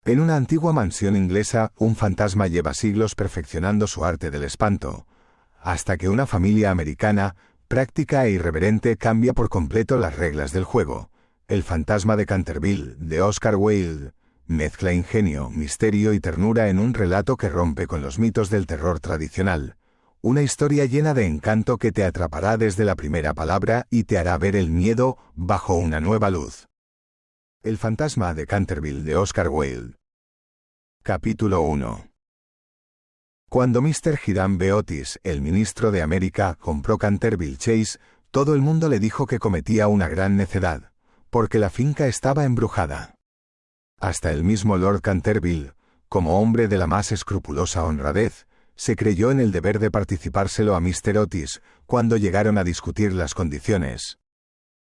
En una antigua mansión inglesa, un fantasma lleva siglos perfeccionando su arte del espanto, hasta que una familia americana, práctica e irreverente, cambia por completo las reglas del juego. El fantasma de Canterville, de Oscar Wilde, mezcla ingenio, misterio y ternura en un relato que rompe con los mitos del terror tradicional. Una historia llena de encanto que te atrapará desde la primera palabra y te hará ver el miedo bajo una nueva luz. El fantasma de Canterville de Oscar Wilde. Capítulo 1. Cuando Mr. Hiram B. Otis, el ministro de América, compró Canterville Chase, todo el mundo le dijo que cometía una gran necedad, porque la finca estaba embrujada. Hasta el mismo Lord Canterville, como hombre de la más escrupulosa honradez, se creyó en el deber de participárselo a Mr. Otis cuando llegaron a discutir las condiciones.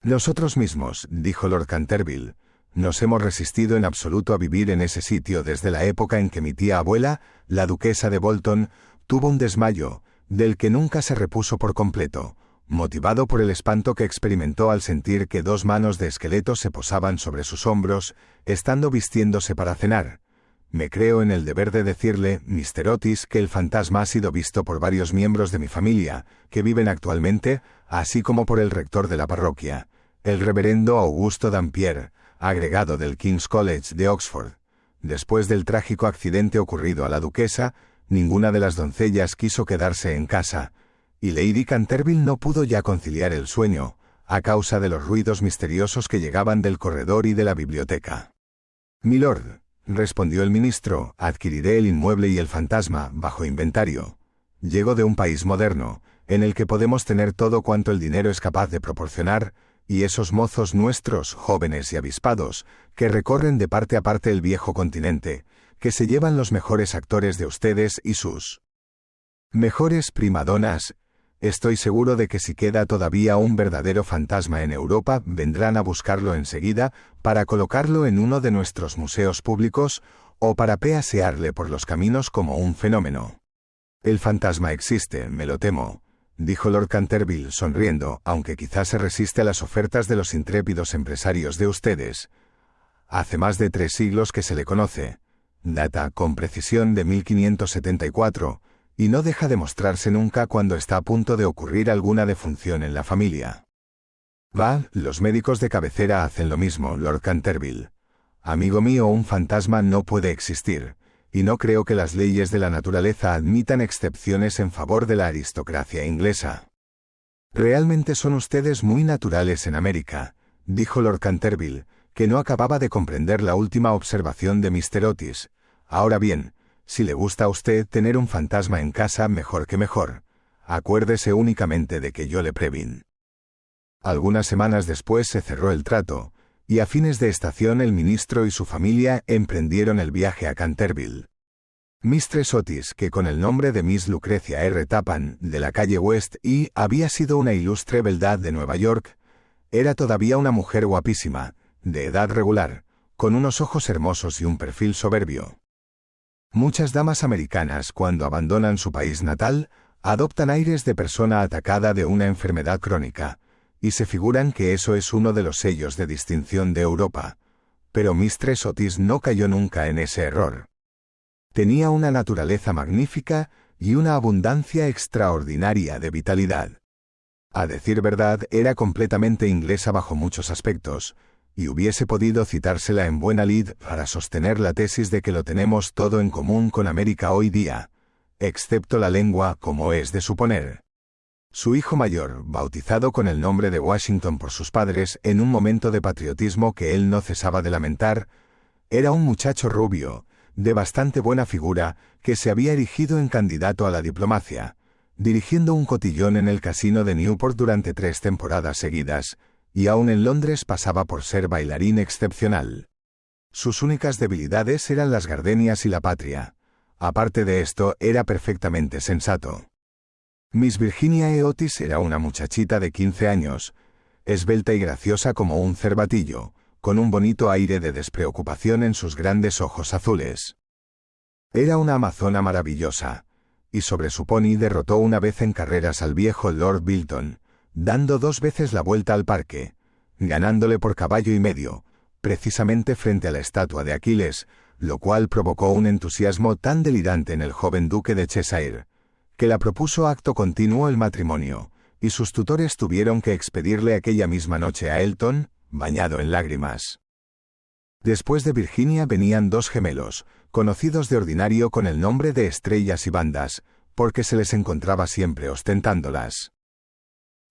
Nosotros mismos, dijo Lord Canterville, nos hemos resistido en absoluto a vivir en ese sitio desde la época en que mi tía abuela, la duquesa de Bolton, tuvo un desmayo, del que nunca se repuso por completo, motivado por el espanto que experimentó al sentir que dos manos de esqueleto se posaban sobre sus hombros, estando vistiéndose para cenar. Me creo en el deber de decirle, Mr. Otis, que el fantasma ha sido visto por varios miembros de mi familia, que viven actualmente, así como por el rector de la parroquia, el reverendo Augusto Dampier, agregado del King's College de Oxford. Después del trágico accidente ocurrido a la duquesa, ninguna de las doncellas quiso quedarse en casa, y Lady Canterville no pudo ya conciliar el sueño, a causa de los ruidos misteriosos que llegaban del corredor y de la biblioteca. Milord, respondió el ministro, adquiriré el inmueble y el fantasma, bajo inventario. Llego de un país moderno, en el que podemos tener todo cuanto el dinero es capaz de proporcionar, y esos mozos nuestros, jóvenes y avispados, que recorren de parte a parte el viejo continente, que se llevan los mejores actores de ustedes y sus mejores primadonas. Estoy seguro de que si queda todavía un verdadero fantasma en Europa, vendrán a buscarlo enseguida para colocarlo en uno de nuestros museos públicos o para pasearle por los caminos como un fenómeno. El fantasma existe, me lo temo, dijo Lord Canterville sonriendo, aunque quizás se resiste a las ofertas de los intrépidos empresarios de ustedes. Hace más de 3 siglos que se le conoce. Data con precisión de 1574, y no deja de mostrarse nunca cuando está a punto de ocurrir alguna defunción en la familia. Los médicos de cabecera hacen lo mismo, Lord Canterville. Amigo mío, un fantasma no puede existir, y no creo que las leyes de la naturaleza admitan excepciones en favor de la aristocracia inglesa. Realmente son ustedes muy naturales en América, dijo Lord Canterville, que no acababa de comprender la última observación de Mr. Otis. Ahora bien, si le gusta a usted tener un fantasma en casa, mejor que mejor. Acuérdese únicamente de que yo le previn. Algunas semanas después se cerró el trato, y a fines de estación el ministro y su familia emprendieron el viaje a Canterville. Mistress Otis, que con el nombre de Miss Lucrecia R. Tappan, de la calle West y había sido una ilustre beldad de Nueva York, era todavía una mujer guapísima, de edad regular, con unos ojos hermosos y un perfil soberbio. Muchas damas americanas, cuando abandonan su país natal, adoptan aires de persona atacada de una enfermedad crónica, y se figuran que eso es uno de los sellos de distinción de Europa. Pero Mistress Otis no cayó nunca en ese error. Tenía una naturaleza magnífica y una abundancia extraordinaria de vitalidad. A decir verdad, era completamente inglesa bajo muchos aspectos, y hubiese podido citársela en buena lid para sostener la tesis de que lo tenemos todo en común con América hoy día, excepto la lengua, como es de suponer. Su hijo mayor, bautizado con el nombre de Washington por sus padres en un momento de patriotismo que él no cesaba de lamentar, era un muchacho rubio, de bastante buena figura, que se había erigido en candidato a la diplomacia, dirigiendo un cotillón en el casino de Newport durante 3 temporadas seguidas, y aún en Londres pasaba por ser bailarín excepcional. Sus únicas debilidades eran las gardenias y la patria. Aparte de esto, era perfectamente sensato. Miss Virginia E. Otis era una muchachita de 15 años, esbelta y graciosa como un cervatillo, con un bonito aire de despreocupación en sus grandes ojos azules. Era una amazona maravillosa, y sobre su pony derrotó una vez en carreras al viejo Lord Bilton, dando 2 veces la vuelta al parque, ganándole por caballo y medio, precisamente frente a la estatua de Aquiles, lo cual provocó un entusiasmo tan delirante en el joven duque de Cheshire, que la propuso acto continuo el matrimonio, y sus tutores tuvieron que expedirle aquella misma noche a Elton, bañado en lágrimas. Después de Virginia venían dos gemelos, conocidos de ordinario con el nombre de Estrellas y Bandas, porque se les encontraba siempre ostentándolas.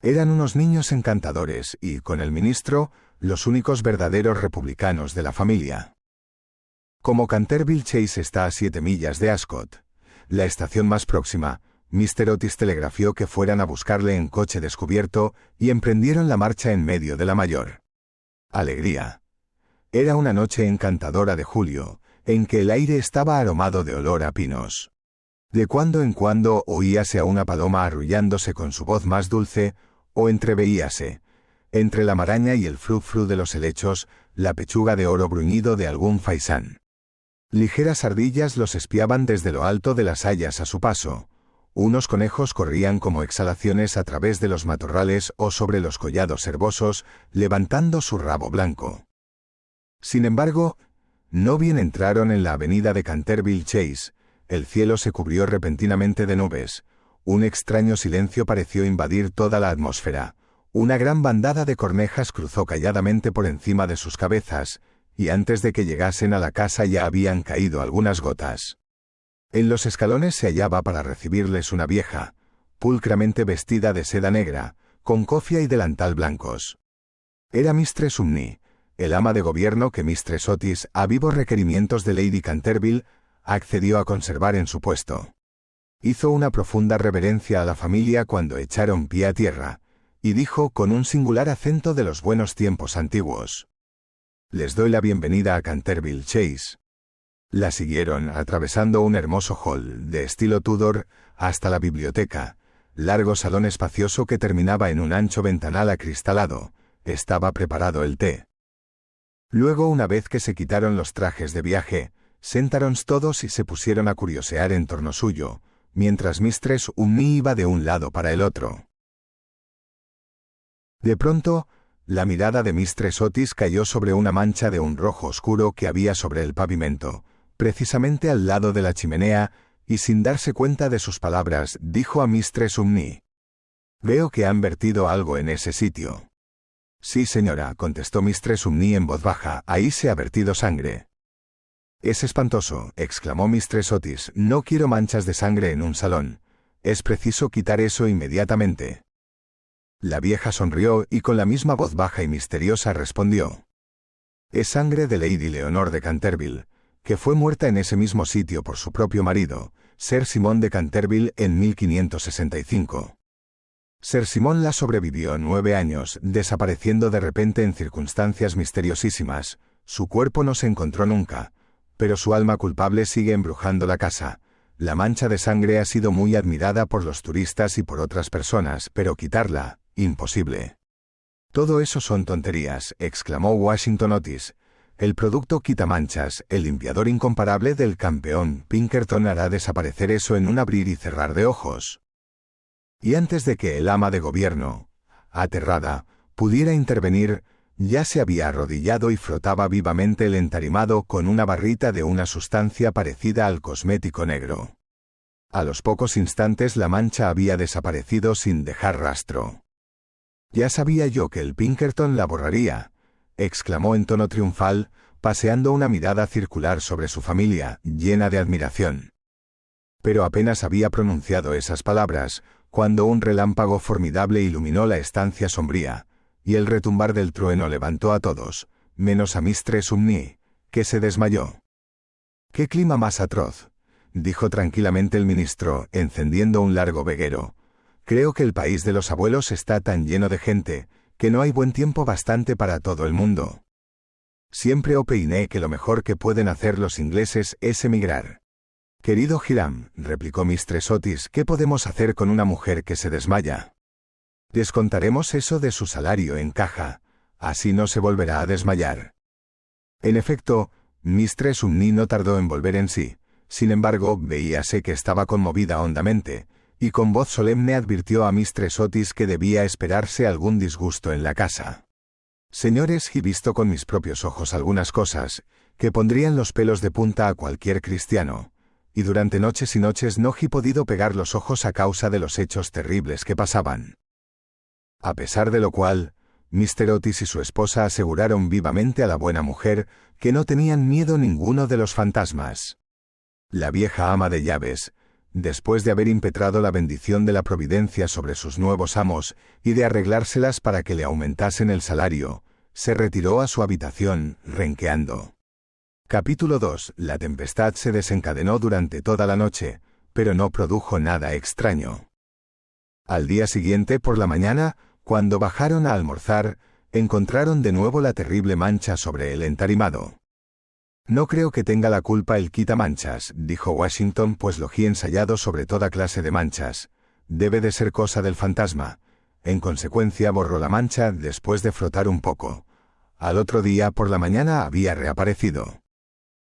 Eran unos niños encantadores y, con el ministro, los únicos verdaderos republicanos de la familia. Como Canterville Chase está a 7 millas de Ascot, la estación más próxima, Mr. Otis telegrafió que fueran a buscarle en coche descubierto y emprendieron la marcha en medio de la mayor alegría. Era una noche encantadora de julio, en que el aire estaba aromado de olor a pinos. De cuando en cuando oíase a una paloma arrullándose con su voz más dulce, o entreveíase, entre la maraña y el frou-frou de los helechos, la pechuga de oro bruñido de algún faisán. Ligeras ardillas los espiaban desde lo alto de las hayas a su paso. Unos conejos corrían como exhalaciones a través de los matorrales o sobre los collados herbosos, levantando su rabo blanco. Sin embargo, no bien entraron en la avenida de Canterville Chase, el cielo se cubrió repentinamente de nubes. Un extraño silencio pareció invadir toda la atmósfera. Una gran bandada de cornejas cruzó calladamente por encima de sus cabezas, y antes de que llegasen a la casa ya habían caído algunas gotas. En los escalones se hallaba para recibirles una vieja, pulcramente vestida de seda negra, con cofia y delantal blancos. Era Mistress Umney, el ama de gobierno que Mistress Otis, a vivos requerimientos de Lady Canterville, accedió a conservar en su puesto. Hizo una profunda reverencia a la familia cuando echaron pie a tierra, y dijo con un singular acento de los buenos tiempos antiguos: «Les doy la bienvenida a Canterville Chase». La siguieron, atravesando un hermoso hall, de estilo Tudor, hasta la biblioteca, largo salón espacioso que terminaba en un ancho ventanal acristalado. Estaba preparado el té. Luego, una vez que se quitaron los trajes de viaje, sentáronse todos y se pusieron a curiosear en torno suyo, mientras Mistress Umney iba de un lado para el otro. De pronto, la mirada de Mistress Otis cayó sobre una mancha de un rojo oscuro que había sobre el pavimento, precisamente al lado de la chimenea, y sin darse cuenta de sus palabras, dijo a Mistress Umney: «Veo que han vertido algo en ese sitio». «Sí, señora», contestó Mistress Umney en voz baja, «ahí se ha vertido sangre». «Es espantoso», exclamó Mistress Otis, «no quiero manchas de sangre en un salón. Es preciso quitar eso inmediatamente». La vieja sonrió y con la misma voz baja y misteriosa respondió: «Es sangre de Lady Leonor de Canterville, que fue muerta en ese mismo sitio por su propio marido, Sir Simon de Canterville, en 1565. Sir Simon la sobrevivió 9 años, desapareciendo de repente en circunstancias misteriosísimas. Su cuerpo no se encontró nunca, pero su alma culpable sigue embrujando la casa. La mancha de sangre ha sido muy admirada por los turistas y por otras personas, pero quitarla, imposible». «Todo eso son tonterías», exclamó Washington Otis. «El producto quitamanchas, el limpiador incomparable del campeón Pinkerton, hará desaparecer eso en un abrir y cerrar de ojos». Y antes de que el ama de gobierno, aterrada, pudiera intervenir, ya se había arrodillado y frotaba vivamente el entarimado con una barrita de una sustancia parecida al cosmético negro. A los pocos instantes la mancha había desaparecido sin dejar rastro. «Ya sabía yo que el Pinkerton la borraría», exclamó en tono triunfal, paseando una mirada circular sobre su familia, llena de admiración. Pero apenas había pronunciado esas palabras, cuando un relámpago formidable iluminó la estancia sombría, y el retumbar del trueno levantó a todos, menos a Mistress Umney, que se desmayó. «¡Qué clima más atroz!», dijo tranquilamente el ministro, encendiendo un largo veguero. «Creo que el país de los abuelos está tan lleno de gente, que no hay buen tiempo bastante para todo el mundo. Siempre opiné que lo mejor que pueden hacer los ingleses es emigrar». «Querido Hiram», replicó Mistress Otis, «¿qué podemos hacer con una mujer que se desmaya? Descontaremos eso de su salario en caja, así no se volverá a desmayar». En efecto, Mistress Umney no tardó en volver en sí. Sin embargo, veíase que estaba conmovida hondamente, y con voz solemne advirtió a Mistress Otis que debía esperarse algún disgusto en la casa. «Señores, he visto con mis propios ojos algunas cosas, que pondrían los pelos de punta a cualquier cristiano, y durante noches y noches no he podido pegar los ojos a causa de los hechos terribles que pasaban. A pesar de lo cual, Mr. Otis y su esposa aseguraron vivamente a la buena mujer que no tenían miedo ninguno de los fantasmas. La vieja ama de llaves, después de haber impetrado la bendición de la providencia sobre sus nuevos amos y de arreglárselas para que le aumentasen el salario, se retiró a su habitación, renqueando. Capítulo 2. La tempestad se desencadenó durante toda la noche, pero no produjo nada extraño. Al día siguiente por la mañana, cuando bajaron a almorzar, encontraron de nuevo la terrible mancha sobre el entarimado. No creo que tenga la culpa el quitamanchas, dijo Washington, pues lo he ensayado sobre toda clase de manchas. Debe de ser cosa del fantasma. En consecuencia borró la mancha después de frotar un poco. Al otro día por la mañana había reaparecido.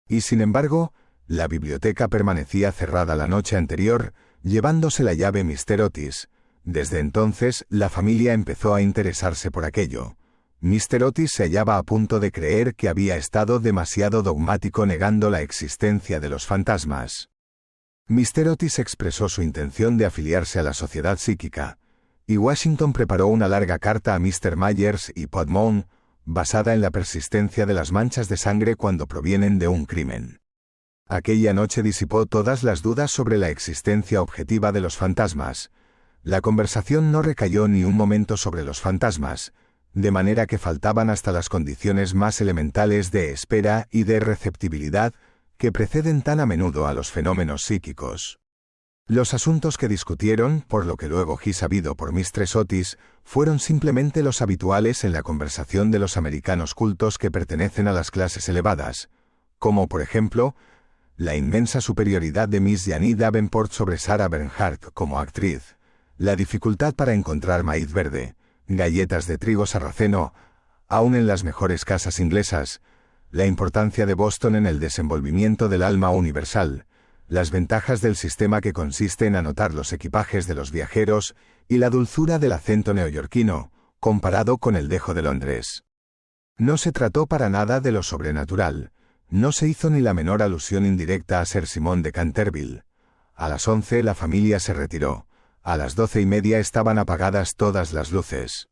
Y sin embargo, la biblioteca permanecía cerrada la noche anterior, llevándose la llave Mr. Otis. Desde entonces, la familia empezó a interesarse por aquello. Mr. Otis se hallaba a punto de creer que había estado demasiado dogmático negando la existencia de los fantasmas. Mr. Otis expresó su intención de afiliarse a la sociedad psíquica, y Washington preparó una larga carta a Mr. Myers y Podmore, basada en la persistencia de las manchas de sangre cuando provienen de un crimen. Aquella noche disipó todas las dudas sobre la existencia objetiva de los fantasmas. La conversación no recayó ni un momento sobre los fantasmas, de manera que faltaban hasta las condiciones más elementales de espera y de receptibilidad que preceden tan a menudo a los fenómenos psíquicos. Los asuntos que discutieron, por lo que luego he sabido por Mistress Otis, fueron simplemente los habituales en la conversación de los americanos cultos que pertenecen a las clases elevadas, como por ejemplo, la inmensa superioridad de Miss Janie Davenport sobre Sarah Bernhardt como actriz, la dificultad para encontrar maíz verde, galletas de trigo sarraceno, aun en las mejores casas inglesas, la importancia de Boston en el desenvolvimiento del alma universal, las ventajas del sistema que consiste en anotar los equipajes de los viajeros y la dulzura del acento neoyorquino, comparado con el dejo de Londres. No se trató para nada de lo sobrenatural, no se hizo ni la menor alusión indirecta a Sir Simón de Canterville. A las 11 la familia se retiró, a las 12:30 estaban apagadas todas las luces.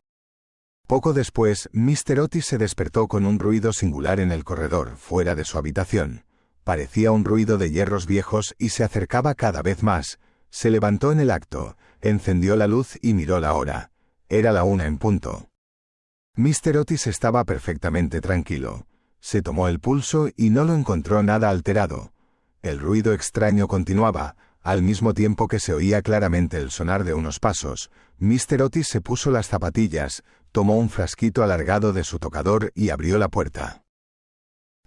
Poco después, Mr. Otis se despertó con un ruido singular en el corredor, fuera de su habitación. Parecía un ruido de hierros viejos y se acercaba cada vez más. Se levantó en el acto, encendió la luz y miró la hora. Era la 1 en punto. Mr. Otis estaba perfectamente tranquilo. Se tomó el pulso y no lo encontró nada alterado. El ruido extraño continuaba, al mismo tiempo que se oía claramente el sonar de unos pasos. Mr. Otis se puso las zapatillas, tomó un frasquito alargado de su tocador y abrió la puerta.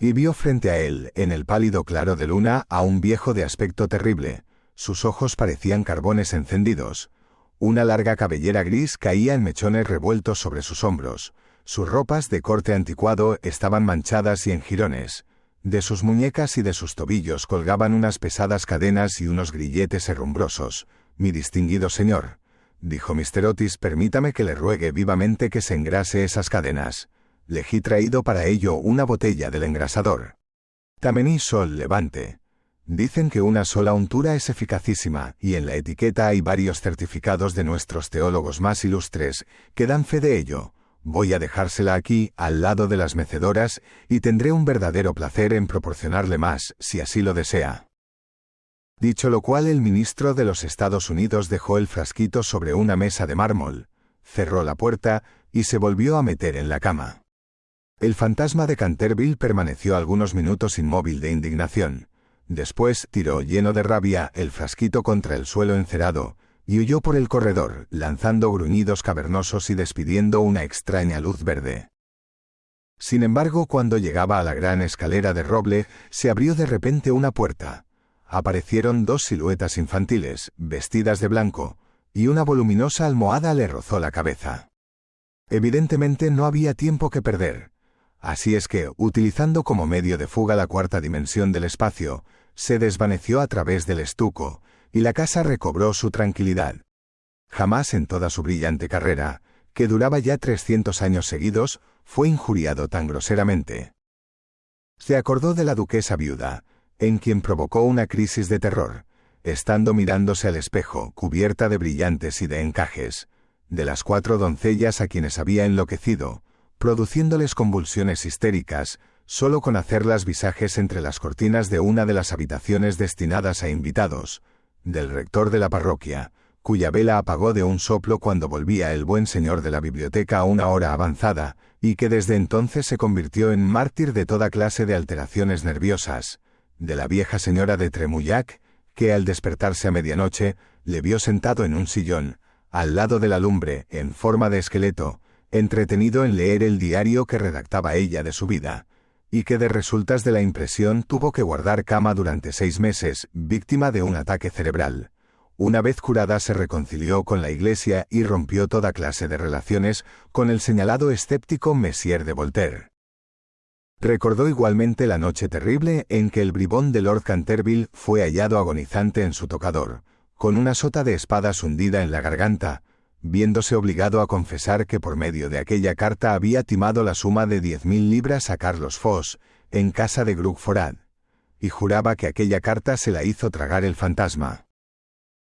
Y vio frente a él, en el pálido claro de luna, a un viejo de aspecto terrible. Sus ojos parecían carbones encendidos. Una larga cabellera gris caía en mechones revueltos sobre sus hombros. Sus ropas de corte anticuado estaban manchadas y en jirones. De sus muñecas y de sus tobillos colgaban unas pesadas cadenas y unos grilletes herrumbrosos. «Mi distinguido señor», dijo Mr. Otis, «permítame que le ruegue vivamente que se engrase esas cadenas. Le he traído para ello una botella del engrasador. Tamení Sol Levante. Dicen que una sola untura es eficacísima, y en la etiqueta hay varios certificados de nuestros teólogos más ilustres que dan fe de ello. Voy a dejársela aquí, al lado de las mecedoras, y tendré un verdadero placer en proporcionarle más, si así lo desea». Dicho lo cual, el ministro de los Estados Unidos dejó el frasquito sobre una mesa de mármol, cerró la puerta y se volvió a meter en la cama. El fantasma de Canterville permaneció algunos minutos inmóvil de indignación. Después tiró, lleno de rabia, el frasquito contra el suelo encerado, y huyó por el corredor, lanzando gruñidos cavernosos y despidiendo una extraña luz verde. Sin embargo, cuando llegaba a la gran escalera de roble, se abrió de repente una puerta. Aparecieron dos siluetas infantiles, vestidas de blanco, y una voluminosa almohada le rozó la cabeza. Evidentemente no había tiempo que perder. Así es que, utilizando como medio de fuga la cuarta dimensión del espacio, se desvaneció a través del estuco, y la casa recobró su tranquilidad. Jamás en toda su brillante carrera, que duraba ya 300 años seguidos, fue injuriado tan groseramente. Se acordó de la duquesa viuda, en quien provocó una crisis de terror, estando mirándose al espejo, cubierta de brillantes y de encajes, de las 4 doncellas a quienes había enloquecido, produciéndoles convulsiones histéricas, solo con hacer las visajes entre las cortinas de una de las habitaciones destinadas a invitados, del rector de la parroquia, cuya vela apagó de un soplo cuando volvía el buen señor de la biblioteca a una hora avanzada, y que desde entonces se convirtió en mártir de toda clase de alteraciones nerviosas, de la vieja señora de Tremouillac, que al despertarse a medianoche, le vio sentado en un sillón, al lado de la lumbre, en forma de esqueleto, entretenido en leer el diario que redactaba ella de su vida, y que de resultas de la impresión tuvo que guardar cama durante 6 meses, víctima de un ataque cerebral. Una vez curada se reconcilió con la Iglesia y rompió toda clase de relaciones con el señalado escéptico Messier de Voltaire. Recordó igualmente la noche terrible en que el bribón de Lord Canterville fue hallado agonizante en su tocador, con una sota de espadas hundida en la garganta, viéndose obligado a confesar que por medio de aquella carta había timado la suma de 10.000 libras a Carlos Foss, en casa de Grugforad, y juraba que aquella carta se la hizo tragar el fantasma.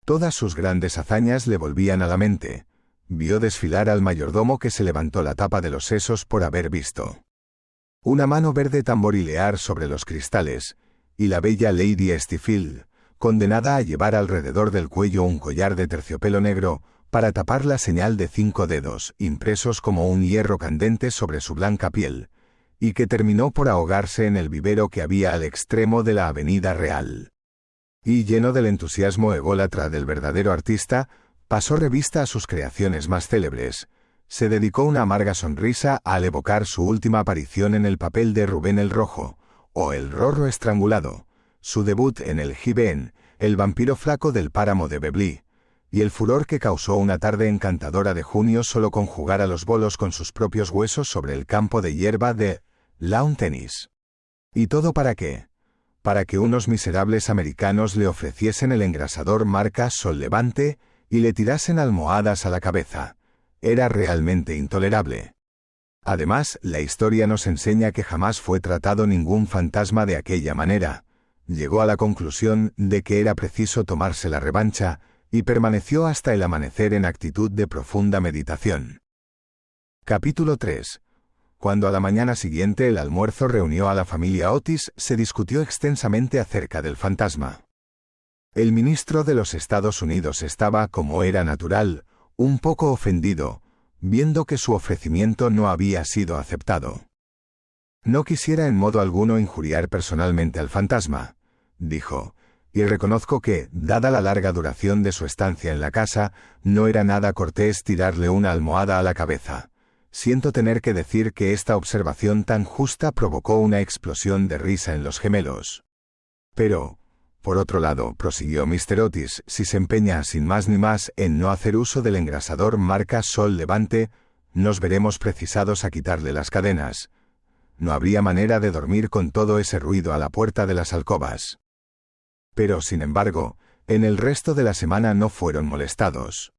Todas sus grandes hazañas le volvían a la mente. Vio desfilar al mayordomo que se levantó la tapa de los sesos por haber visto una mano verde tamborilear sobre los cristales, y la bella Lady Stillfield, condenada a llevar alrededor del cuello un collar de terciopelo negro, para tapar la señal de 5 dedos, impresos como un hierro candente sobre su blanca piel, y que terminó por ahogarse en el vivero que había al extremo de la Avenida Real. Y lleno del entusiasmo ególatra del verdadero artista, pasó revista a sus creaciones más célebres. Se dedicó una amarga sonrisa al evocar su última aparición en el papel de Rubén el Rojo, o el Rorro estrangulado, su debut en el Gibeon, el vampiro flaco del páramo de Beblí, y el furor que causó una tarde encantadora de junio solo con jugar a los bolos con sus propios huesos sobre el campo de hierba de lawn tennis. ¿Y todo para qué? Para que unos miserables americanos le ofreciesen el engrasador marca Sol Levante y le tirasen almohadas a la cabeza. Era realmente intolerable. Además, la historia nos enseña que jamás fue tratado ningún fantasma de aquella manera. Llegó a la conclusión de que era preciso tomarse la revancha, y permaneció hasta el amanecer en actitud de profunda meditación. Capítulo 3. Cuando a la mañana siguiente el almuerzo reunió a la familia Otis, se discutió extensamente acerca del fantasma. El ministro de los Estados Unidos estaba, como era natural, un poco ofendido, viendo que su ofrecimiento no había sido aceptado. No quisiera en modo alguno injuriar personalmente al fantasma, dijo, y reconozco que, dada la larga duración de su estancia en la casa, no era nada cortés tirarle una almohada a la cabeza. Siento tener que decir que esta observación tan justa provocó una explosión de risa en los gemelos. Pero, por otro lado, prosiguió Mr. Otis, si se empeña sin más ni más en no hacer uso del engrasador marca Sol Levante, nos veremos precisados a quitarle las cadenas. No habría manera de dormir con todo ese ruido a la puerta de las alcobas. Pero, sin embargo, en el resto de la semana no fueron molestados.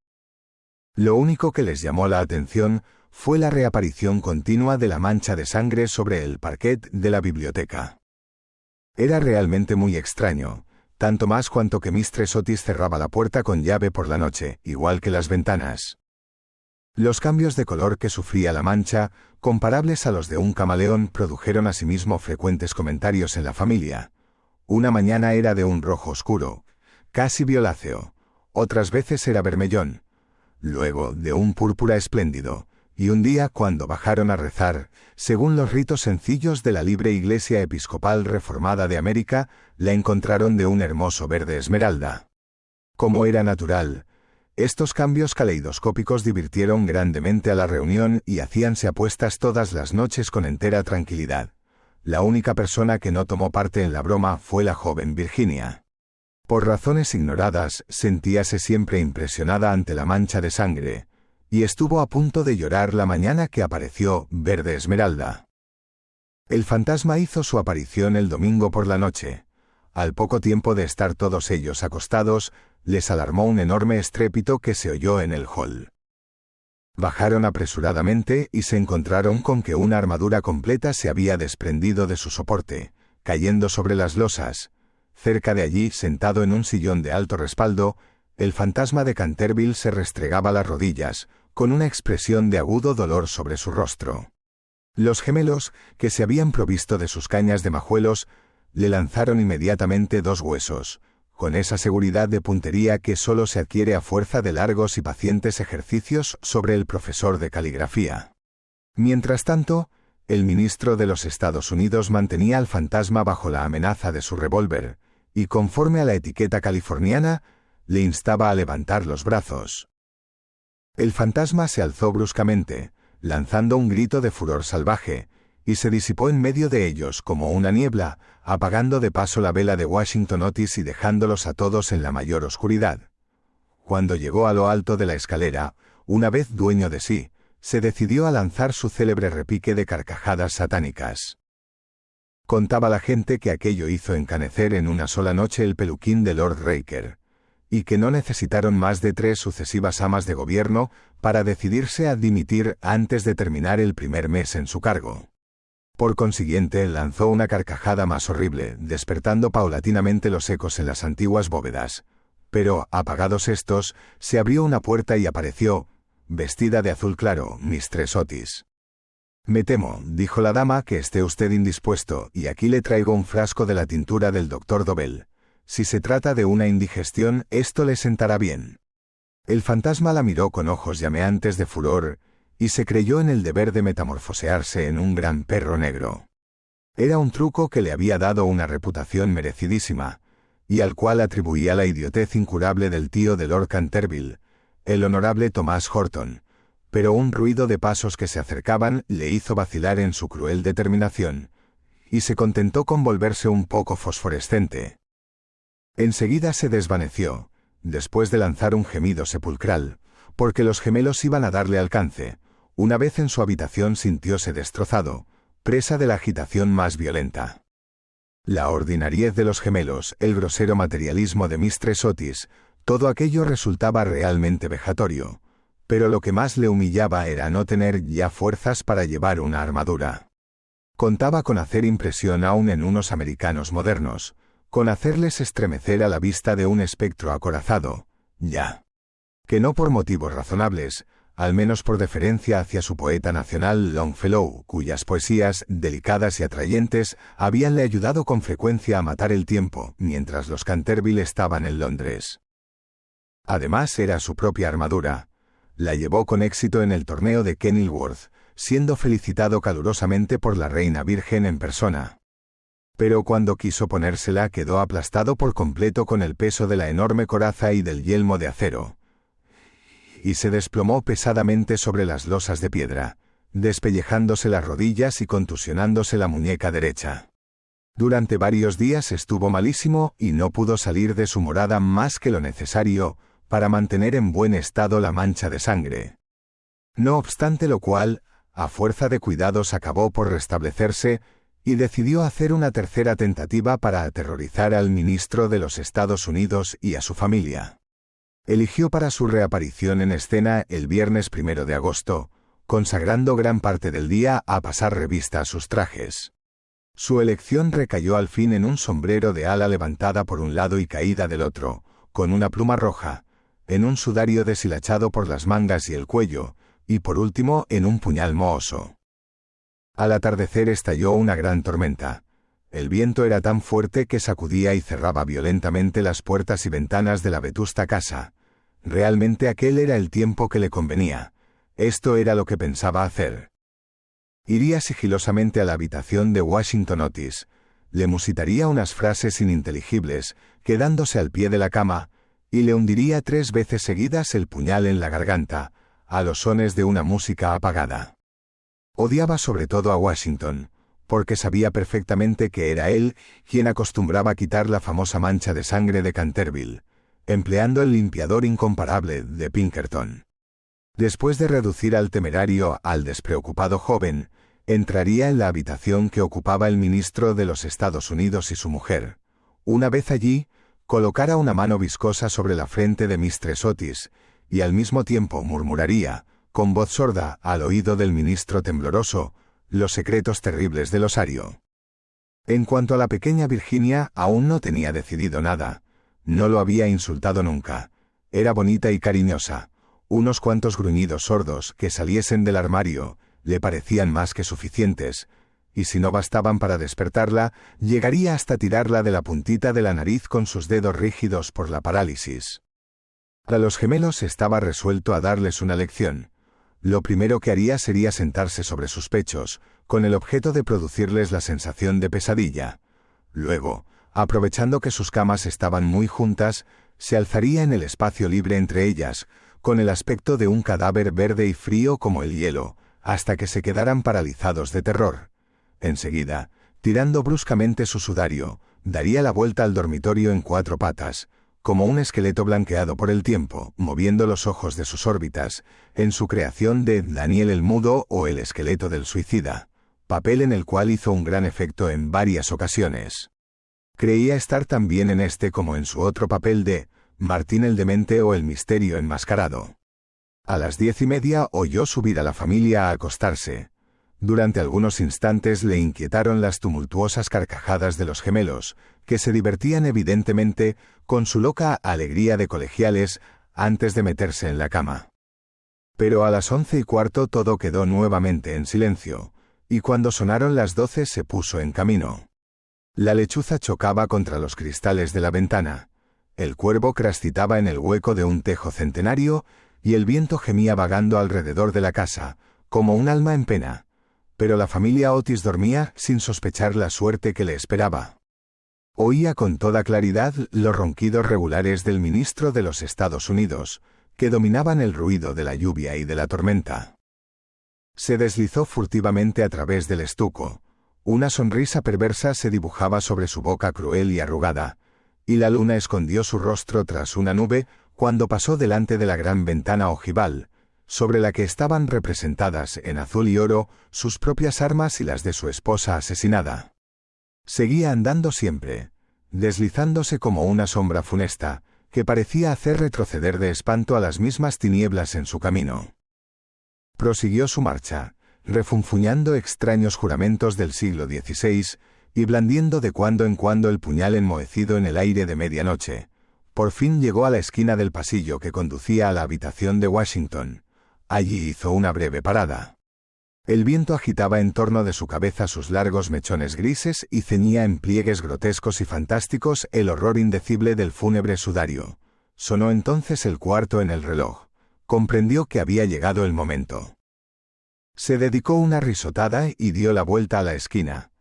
Lo único que les llamó la atención fue la reaparición continua de la mancha de sangre sobre el parquet de la biblioteca. Era realmente muy extraño, tanto más cuanto que Mistress Otis cerraba la puerta con llave por la noche, igual que las ventanas. Los cambios de color que sufría la mancha, comparables a los de un camaleón, produjeron asimismo frecuentes comentarios en la familia. Una mañana era de un rojo oscuro, casi violáceo, otras veces era vermellón, luego de un púrpura espléndido, y un día cuando bajaron a rezar, según los ritos sencillos de la libre Iglesia Episcopal Reformada de América, la encontraron de un hermoso verde esmeralda. Como era natural, estos cambios caleidoscópicos divirtieron grandemente a la reunión y hacíanse apuestas todas las noches con entera tranquilidad. La única persona que no tomó parte en la broma fue la joven Virginia. Por razones ignoradas, sentíase siempre impresionada ante la mancha de sangre, y estuvo a punto de llorar la mañana que apareció Verde Esmeralda. El fantasma hizo su aparición el domingo por la noche. Al poco tiempo de estar todos ellos acostados, les alarmó un enorme estrépito que se oyó en el hall. Bajaron apresuradamente y se encontraron con que una armadura completa se había desprendido de su soporte, cayendo sobre las losas. Cerca de allí, sentado en un sillón de alto respaldo, el fantasma de Canterville se restregaba las rodillas, con una expresión de agudo dolor sobre su rostro. Los gemelos, que se habían provisto de sus cañas de majuelos, le lanzaron inmediatamente 2 huesos, con esa seguridad de puntería que solo se adquiere a fuerza de largos y pacientes ejercicios sobre el profesor de caligrafía. Mientras tanto, el ministro de los Estados Unidos mantenía al fantasma bajo la amenaza de su revólver, y conforme a la etiqueta californiana, le instaba a levantar los brazos. El fantasma se alzó bruscamente, lanzando un grito de furor salvaje, y se disipó en medio de ellos como una niebla, apagando de paso la vela de Washington Otis y dejándolos a todos en la mayor oscuridad. Cuando llegó a lo alto de la escalera, una vez dueño de sí, se decidió a lanzar su célebre repique de carcajadas satánicas. Contaba la gente que aquello hizo encanecer en una sola noche el peluquín de Lord Raker, y que no necesitaron más de 3 sucesivas amas de gobierno para decidirse a dimitir antes de terminar el primer mes en su cargo. Por consiguiente, lanzó una carcajada más horrible, despertando paulatinamente los ecos en las antiguas bóvedas. Pero, apagados estos, se abrió una puerta y apareció, vestida de azul claro, Mistress Otis. «Me temo», dijo la dama, «que esté usted indispuesto, y aquí le traigo un frasco de la tintura del doctor Dobell. Si se trata de una indigestión, esto le sentará bien». El fantasma la miró con ojos llameantes de furor, y se creyó en el deber de metamorfosearse en un gran perro negro. Era un truco que le había dado una reputación merecidísima, y al cual atribuía la idiotez incurable del tío de Lord Canterville, el honorable Thomas Horton, pero un ruido de pasos que se acercaban le hizo vacilar en su cruel determinación, y se contentó con volverse un poco fosforescente. Enseguida se desvaneció, después de lanzar un gemido sepulcral, porque los gemelos iban a darle alcance. Una vez en su habitación sintióse destrozado, presa de la agitación más violenta. La ordinariez de los gemelos, el grosero materialismo de Mistress Otis, todo aquello resultaba realmente vejatorio, pero lo que más le humillaba era no tener ya fuerzas para llevar una armadura. Contaba con hacer impresión aún en unos americanos modernos, con hacerles estremecer a la vista de un espectro acorazado, ya. Que no por motivos razonables, al menos por deferencia hacia su poeta nacional Longfellow, cuyas poesías, delicadas y atrayentes, habíanle ayudado con frecuencia a matar el tiempo, mientras los Canterville estaban en Londres. Además era su propia armadura. La llevó con éxito en el torneo de Kenilworth, siendo felicitado calurosamente por la reina virgen en persona. Pero cuando quiso ponérsela quedó aplastado por completo con el peso de la enorme coraza y del yelmo de acero, y se desplomó pesadamente sobre las losas de piedra, despellejándose las rodillas y contusionándose la muñeca derecha. Durante varios días estuvo malísimo y no pudo salir de su morada más que lo necesario para mantener en buen estado la mancha de sangre. No obstante lo cual, a fuerza de cuidados acabó por restablecerse y decidió hacer una tercera tentativa para aterrorizar al ministro de los Estados Unidos y a su familia. Eligió para su reaparición en escena el viernes 1 de agosto, consagrando gran parte del día a pasar revista a sus trajes. Su elección recayó al fin en un sombrero de ala levantada por un lado y caída del otro, con una pluma roja, en un sudario deshilachado por las mangas y el cuello, y por último en un puñal mohoso. Al atardecer estalló una gran tormenta. El viento era tan fuerte que sacudía y cerraba violentamente las puertas y ventanas de la vetusta casa. Realmente aquel era el tiempo que le convenía. Esto era lo que pensaba hacer. Iría sigilosamente a la habitación de Washington Otis, le musitaría unas frases ininteligibles, quedándose al pie de la cama, y le hundiría 3 veces seguidas el puñal en la garganta, a los sones de una música apagada. Odiaba sobre todo a Washington, porque sabía perfectamente que era él quien acostumbraba quitar la famosa mancha de sangre de Canterville, empleando el limpiador incomparable de Pinkerton. Después de reducir al temerario al despreocupado joven, entraría en la habitación que ocupaba el ministro de los Estados Unidos y su mujer. Una vez allí, colocara una mano viscosa sobre la frente de Mistress Otis, y al mismo tiempo murmuraría, con voz sorda, al oído del ministro tembloroso, los secretos terribles del osario. En cuanto a la pequeña Virginia, aún no tenía decidido nada. No lo había insultado nunca. Era bonita y cariñosa. Unos cuantos gruñidos sordos que saliesen del armario le parecían más que suficientes, y si no bastaban para despertarla, llegaría hasta tirarla de la puntita de la nariz con sus dedos rígidos por la parálisis. Para los gemelos estaba resuelto a darles una lección. Lo primero que haría sería sentarse sobre sus pechos, con el objeto de producirles la sensación de pesadilla. Luego, aprovechando que sus camas estaban muy juntas, se alzaría en el espacio libre entre ellas, con el aspecto de un cadáver verde y frío como el hielo, hasta que se quedaran paralizados de terror. Enseguida, tirando bruscamente su sudario, daría la vuelta al dormitorio en 4 patas, como un esqueleto blanqueado por el tiempo, moviendo los ojos de sus órbitas, en su creación de Daniel el Mudo o el esqueleto del suicida, papel en el cual hizo un gran efecto en varias ocasiones. Creía estar tan bien en este como en su otro papel de Martín el Demente o el Misterio enmascarado. A las 10:30 oyó subir a la familia a acostarse. Durante algunos instantes le inquietaron las tumultuosas carcajadas de los gemelos, que se divertían evidentemente con su loca alegría de colegiales antes de meterse en la cama. Pero a las 11:15 todo quedó nuevamente en silencio, y cuando sonaron las 12 se puso en camino. La lechuza chocaba contra los cristales de la ventana, el cuervo crastitaba en el hueco de un tejo centenario, y el viento gemía vagando alrededor de la casa, como un alma en pena. Pero la familia Otis dormía sin sospechar la suerte que le esperaba. Oía con toda claridad los ronquidos regulares del ministro de los Estados Unidos, que dominaban el ruido de la lluvia y de la tormenta. Se deslizó furtivamente a través del estuco. Una sonrisa perversa se dibujaba sobre su boca cruel y arrugada, y la luna escondió su rostro tras una nube cuando pasó delante de la gran ventana ojival, sobre la que estaban representadas en azul y oro sus propias armas y las de su esposa asesinada. Seguía andando siempre, deslizándose como una sombra funesta, que parecía hacer retroceder de espanto a las mismas tinieblas en su camino. Prosiguió su marcha, refunfuñando extraños juramentos del siglo XVI y blandiendo de cuando en cuando el puñal enmohecido en el aire de medianoche. Por fin llegó a la esquina del pasillo que conducía a la habitación de Washington. Allí hizo una breve parada. El viento agitaba en torno de su cabeza sus largos mechones grises y ceñía en pliegues grotescos y fantásticos el horror indecible del fúnebre sudario. Sonó entonces el cuarto en el reloj. Comprendió que había llegado el momento. Se dedicó una risotada y dio la vuelta a la esquina,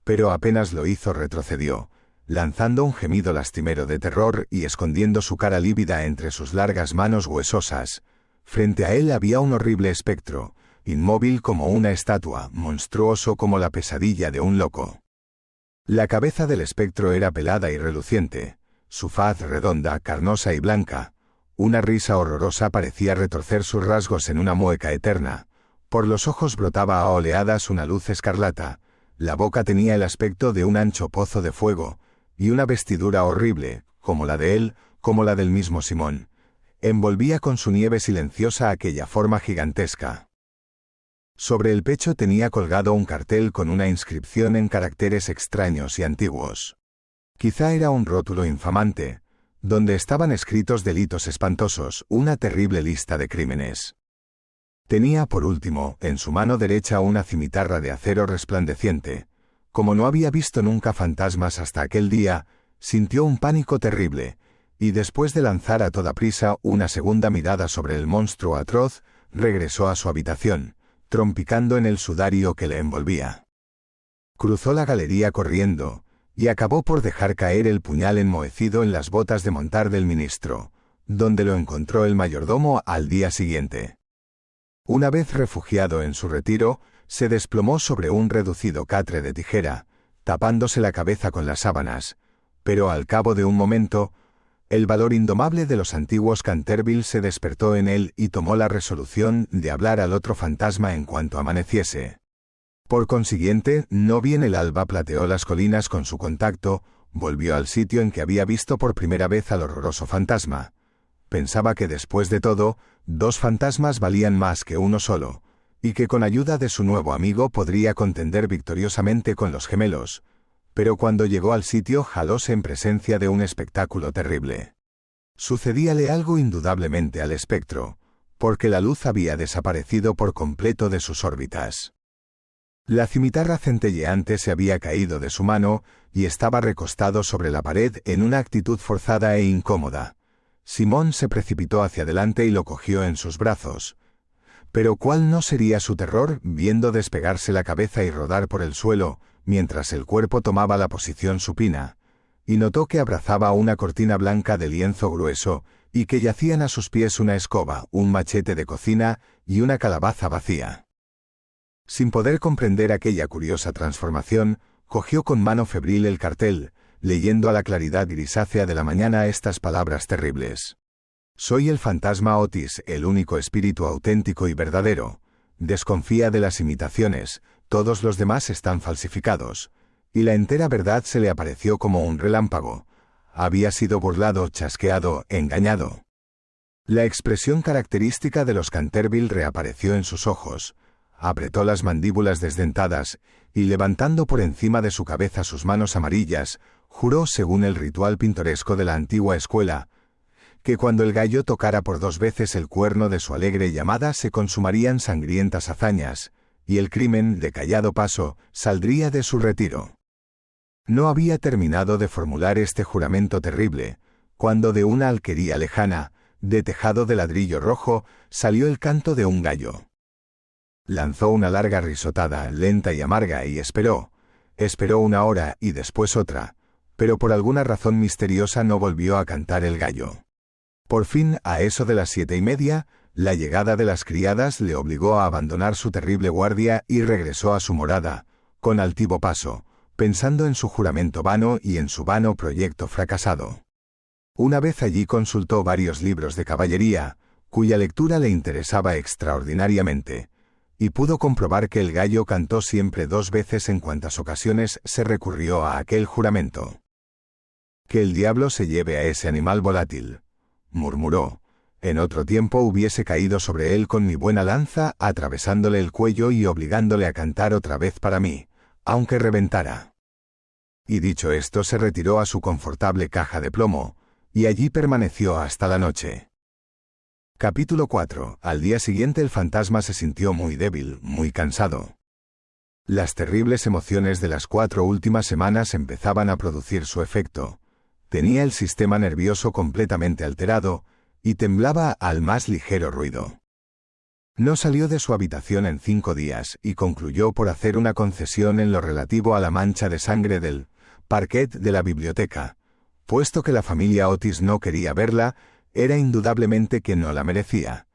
pero apenas lo hizo retrocedió, lanzando un gemido lastimero de terror y escondiendo su cara lívida entre sus largas manos huesosas. Frente a él había un horrible espectro, inmóvil como una estatua, monstruoso como la pesadilla de un loco. La cabeza del espectro era pelada y reluciente, su faz redonda, carnosa y blanca. Una risa horrorosa parecía retorcer sus rasgos en una mueca eterna. Por los ojos brotaba a oleadas una luz escarlata, la boca tenía el aspecto de un ancho pozo de fuego, y una vestidura horrible, como la de él, como la del mismo Simón, envolvía con su nieve silenciosa aquella forma gigantesca. Sobre el pecho tenía colgado un cartel con una inscripción en caracteres extraños y antiguos. Quizá era un rótulo infamante, donde estaban escritos delitos espantosos, una terrible lista de crímenes. Tenía, por último, en su mano derecha una cimitarra de acero resplandeciente. Como no había visto nunca fantasmas hasta aquel día, sintió un pánico terrible, y después de lanzar a toda prisa una segunda mirada sobre el monstruo atroz, regresó a su habitación, trompicando en el sudario que le envolvía. Cruzó la galería corriendo, y acabó por dejar caer el puñal enmohecido en las botas de montar del ministro, donde lo encontró el mayordomo al día siguiente. Una vez refugiado en su retiro, se desplomó sobre un reducido catre de tijera, tapándose la cabeza con las sábanas, pero al cabo de un momento, el valor indomable de los antiguos Canterville se despertó en él y tomó la resolución de hablar al otro fantasma en cuanto amaneciese. Por consiguiente, no bien el alba plateó las colinas con su contacto, volvió al sitio en que había visto por primera vez al horroroso fantasma. Pensaba que después de todo, 2 fantasmas valían más que uno solo, y que con ayuda de su nuevo amigo podría contender victoriosamente con los gemelos. Pero cuando llegó al sitio halóse en presencia de un espectáculo terrible. Sucedíale algo indudablemente al espectro, porque la luz había desaparecido por completo de sus órbitas. La cimitarra centelleante se había caído de su mano y estaba recostado sobre la pared en una actitud forzada e incómoda. Simón se precipitó hacia adelante y lo cogió en sus brazos. Pero ¿cuál no sería su terror viendo despegarse la cabeza y rodar por el suelo, mientras el cuerpo tomaba la posición supina, y notó que abrazaba una cortina blanca de lienzo grueso y que yacían a sus pies una escoba, un machete de cocina y una calabaza vacía? Sin poder comprender aquella curiosa transformación, cogió con mano febril el cartel, leyendo a la claridad grisácea de la mañana estas palabras terribles. Soy el fantasma Otis, el único espíritu auténtico y verdadero. Desconfía de las imitaciones, todos los demás están falsificados. Y la entera verdad se le apareció como un relámpago. Había sido burlado, chasqueado, engañado. La expresión característica de los Canterville reapareció en sus ojos. Apretó las mandíbulas desdentadas y, levantando por encima de su cabeza sus manos amarillas, juró, según el ritual pintoresco de la antigua escuela, que cuando el gallo tocara por 2 veces el cuerno de su alegre llamada se consumarían sangrientas hazañas, y el crimen, de callado paso, saldría de su retiro. No había terminado de formular este juramento terrible, cuando de una alquería lejana, de tejado de ladrillo rojo, salió el canto de un gallo. Lanzó una larga risotada, lenta y amarga, y esperó 1 hora y después otra, pero por alguna razón misteriosa no volvió a cantar el gallo. Por fin, a eso de las 7:30, la llegada de las criadas le obligó a abandonar su terrible guardia y regresó a su morada, con altivo paso, pensando en su juramento vano y en su vano proyecto fracasado. Una vez allí consultó varios libros de caballería, cuya lectura le interesaba extraordinariamente, y pudo comprobar que el gallo cantó siempre 2 veces en cuantas ocasiones se recurrió a aquel juramento. «Que el diablo se lleve a ese animal volátil», murmuró. «En otro tiempo hubiese caído sobre él con mi buena lanza, atravesándole el cuello y obligándole a cantar otra vez para mí, aunque reventara». Y dicho esto se retiró a su confortable caja de plomo, y allí permaneció hasta la noche. Capítulo 4. Al día siguiente el fantasma se sintió muy débil, muy cansado. Las terribles emociones de las 4 últimas semanas empezaban a producir su efecto. Tenía el sistema nervioso completamente alterado, y temblaba al más ligero ruido. No salió de su habitación en 5 días, y concluyó por hacer una concesión en lo relativo a la mancha de sangre del parquet de la biblioteca. Puesto que la familia Otis no quería verla, era indudablemente que no la merecía.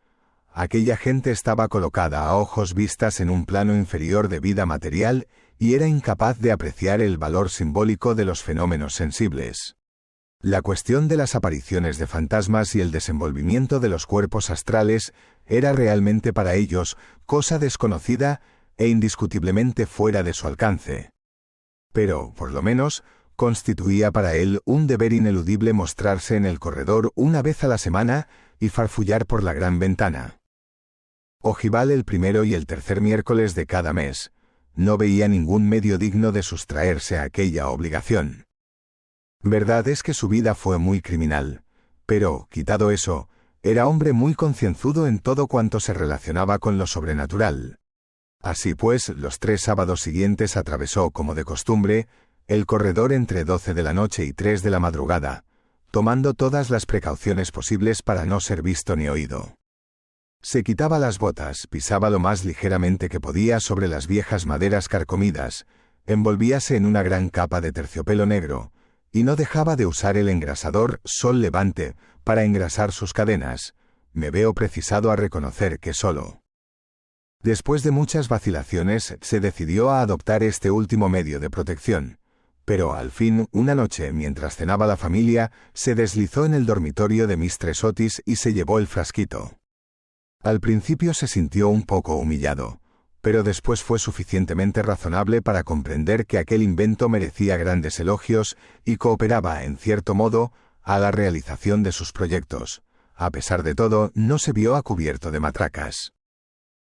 Aquella gente estaba colocada a ojos vistas en un plano inferior de vida material y era incapaz de apreciar el valor simbólico de los fenómenos sensibles. La cuestión de las apariciones de fantasmas y el desenvolvimiento de los cuerpos astrales era realmente para ellos cosa desconocida e indiscutiblemente fuera de su alcance. Pero, por lo menos, constituía para él un deber ineludible mostrarse en el corredor una vez a la semana y farfullar por la gran ventana. Ojival el 1 y el 3 miércoles de cada mes. No veía ningún medio digno de sustraerse a aquella obligación. Verdad es que su vida fue muy criminal, pero, quitado eso, era hombre muy concienzudo en todo cuanto se relacionaba con lo sobrenatural. Así pues, los 3 sábados siguientes atravesó, como de costumbre, el corredor entre 12 de la noche y 3 de la madrugada, tomando todas las precauciones posibles para no ser visto ni oído. Se quitaba las botas, pisaba lo más ligeramente que podía sobre las viejas maderas carcomidas, envolvíase en una gran capa de terciopelo negro, y no dejaba de usar el engrasador Sol Levante para engrasar sus cadenas. Me veo precisado a reconocer que solo. Después de muchas vacilaciones, se decidió a adoptar este último medio de protección. Pero al fin, una noche, mientras cenaba la familia, se deslizó en el dormitorio de Mistress Otis y se llevó el frasquito. Al principio se sintió un poco humillado, pero después fue suficientemente razonable para comprender que aquel invento merecía grandes elogios y cooperaba, en cierto modo, a la realización de sus proyectos. A pesar de todo, no se vio a cubierto de matracas.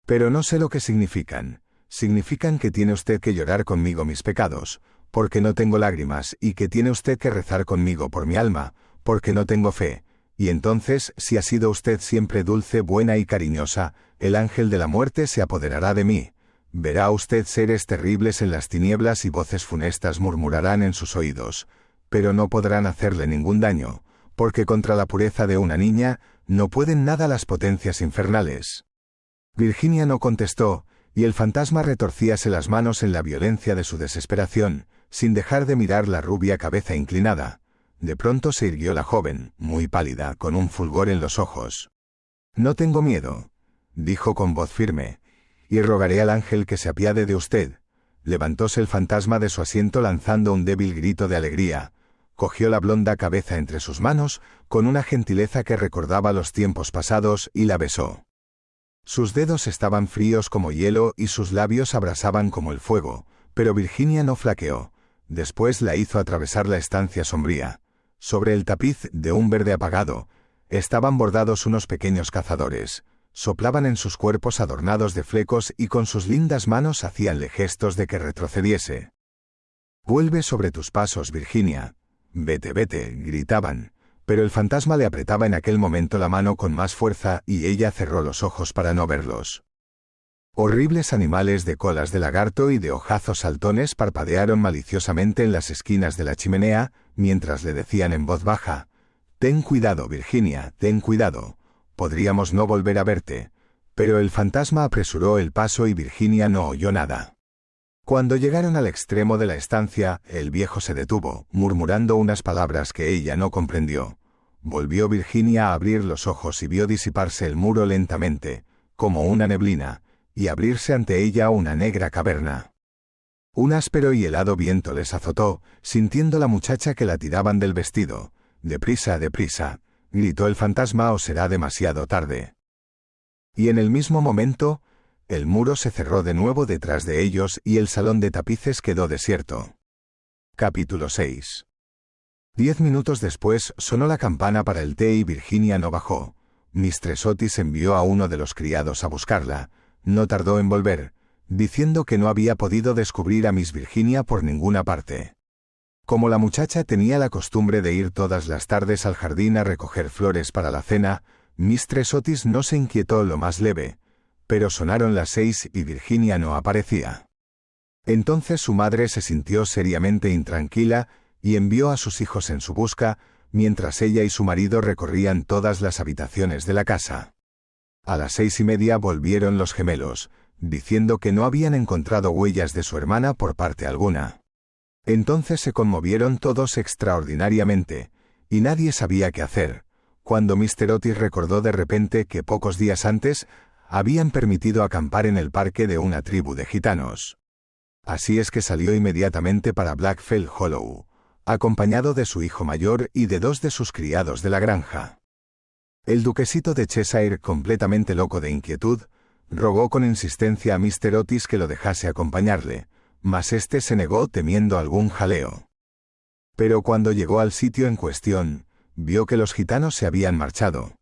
«Pero no sé lo que significan. Significan que tiene usted que llorar conmigo mis pecados, porque no tengo lágrimas, y que tiene usted que rezar conmigo por mi alma, porque no tengo fe. Y entonces, si ha sido usted siempre dulce, buena y cariñosa, el ángel de la muerte se apoderará de mí. Verá usted seres terribles en las tinieblas y voces funestas murmurarán en sus oídos, pero no podrán hacerle ningún daño, porque contra la pureza de una niña no pueden nada las potencias infernales. Virginia no contestó, y el fantasma retorcíase las manos en la violencia de su desesperación, sin dejar de mirar la rubia cabeza inclinada. De pronto se irguió la joven, muy pálida, con un fulgor en los ojos. «No tengo miedo», dijo con voz firme, «y rogaré al ángel que se apiade de usted». Levantóse el fantasma de su asiento lanzando un débil grito de alegría. Cogió la blonda cabeza entre sus manos, con una gentileza que recordaba los tiempos pasados, y la besó. Sus dedos estaban fríos como hielo y sus labios abrasaban como el fuego, pero Virginia no flaqueó. Después la hizo atravesar la estancia sombría. Sobre el tapiz, de un verde apagado, estaban bordados unos pequeños cazadores. Soplaban en sus cuerpos adornados de flecos y con sus lindas manos hacíanle gestos de que retrocediese. «Vuelve sobre tus pasos, Virginia. Vete, vete», gritaban, pero el fantasma le apretaba en aquel momento la mano con más fuerza y ella cerró los ojos para no verlos. Horribles animales de colas de lagarto y de ojazos saltones parpadearon maliciosamente en las esquinas de la chimenea, mientras le decían en voz baja: «Ten cuidado, Virginia, ten cuidado. Podríamos no volver a verte». Pero el fantasma apresuró el paso y Virginia no oyó nada. Cuando llegaron al extremo de la estancia, el viejo se detuvo, murmurando unas palabras que ella no comprendió. Volvió Virginia a abrir los ojos y vio disiparse el muro lentamente, como una neblina, y abrirse ante ella una negra caverna. Un áspero y helado viento les azotó, sintiendo la muchacha que la tiraban del vestido. «Deprisa, deprisa», gritó el fantasma, «o será demasiado tarde». Y en el mismo momento, el muro se cerró de nuevo detrás de ellos y el salón de tapices quedó desierto. Capítulo 6. 10 minutos después sonó la campana para el té y Virginia no bajó. Mistress Otis envió a uno de los criados a buscarla. No tardó en volver, diciendo que no había podido descubrir a Miss Virginia por ninguna parte. Como la muchacha tenía la costumbre de ir todas las tardes al jardín a recoger flores para la cena, Mistress Otis no se inquietó lo más leve. Pero sonaron las 6 y Virginia no aparecía. Entonces su madre se sintió seriamente intranquila y envió a sus hijos en su busca, mientras ella y su marido recorrían todas las habitaciones de la casa. A las 6:30 volvieron los gemelos, diciendo que no habían encontrado huellas de su hermana por parte alguna. Entonces se conmovieron todos extraordinariamente, y nadie sabía qué hacer, cuando Mr. Otis recordó de repente que pocos días antes habían permitido acampar en el parque de una tribu de gitanos. Así es que salió inmediatamente para Blackfell Hollow, acompañado de su hijo mayor y de 2 de sus criados de la granja. El duquesito de Cheshire, completamente loco de inquietud, rogó con insistencia a Mr. Otis que lo dejase acompañarle, mas éste se negó temiendo algún jaleo. Pero cuando llegó al sitio en cuestión, vio que los gitanos se habían marchado.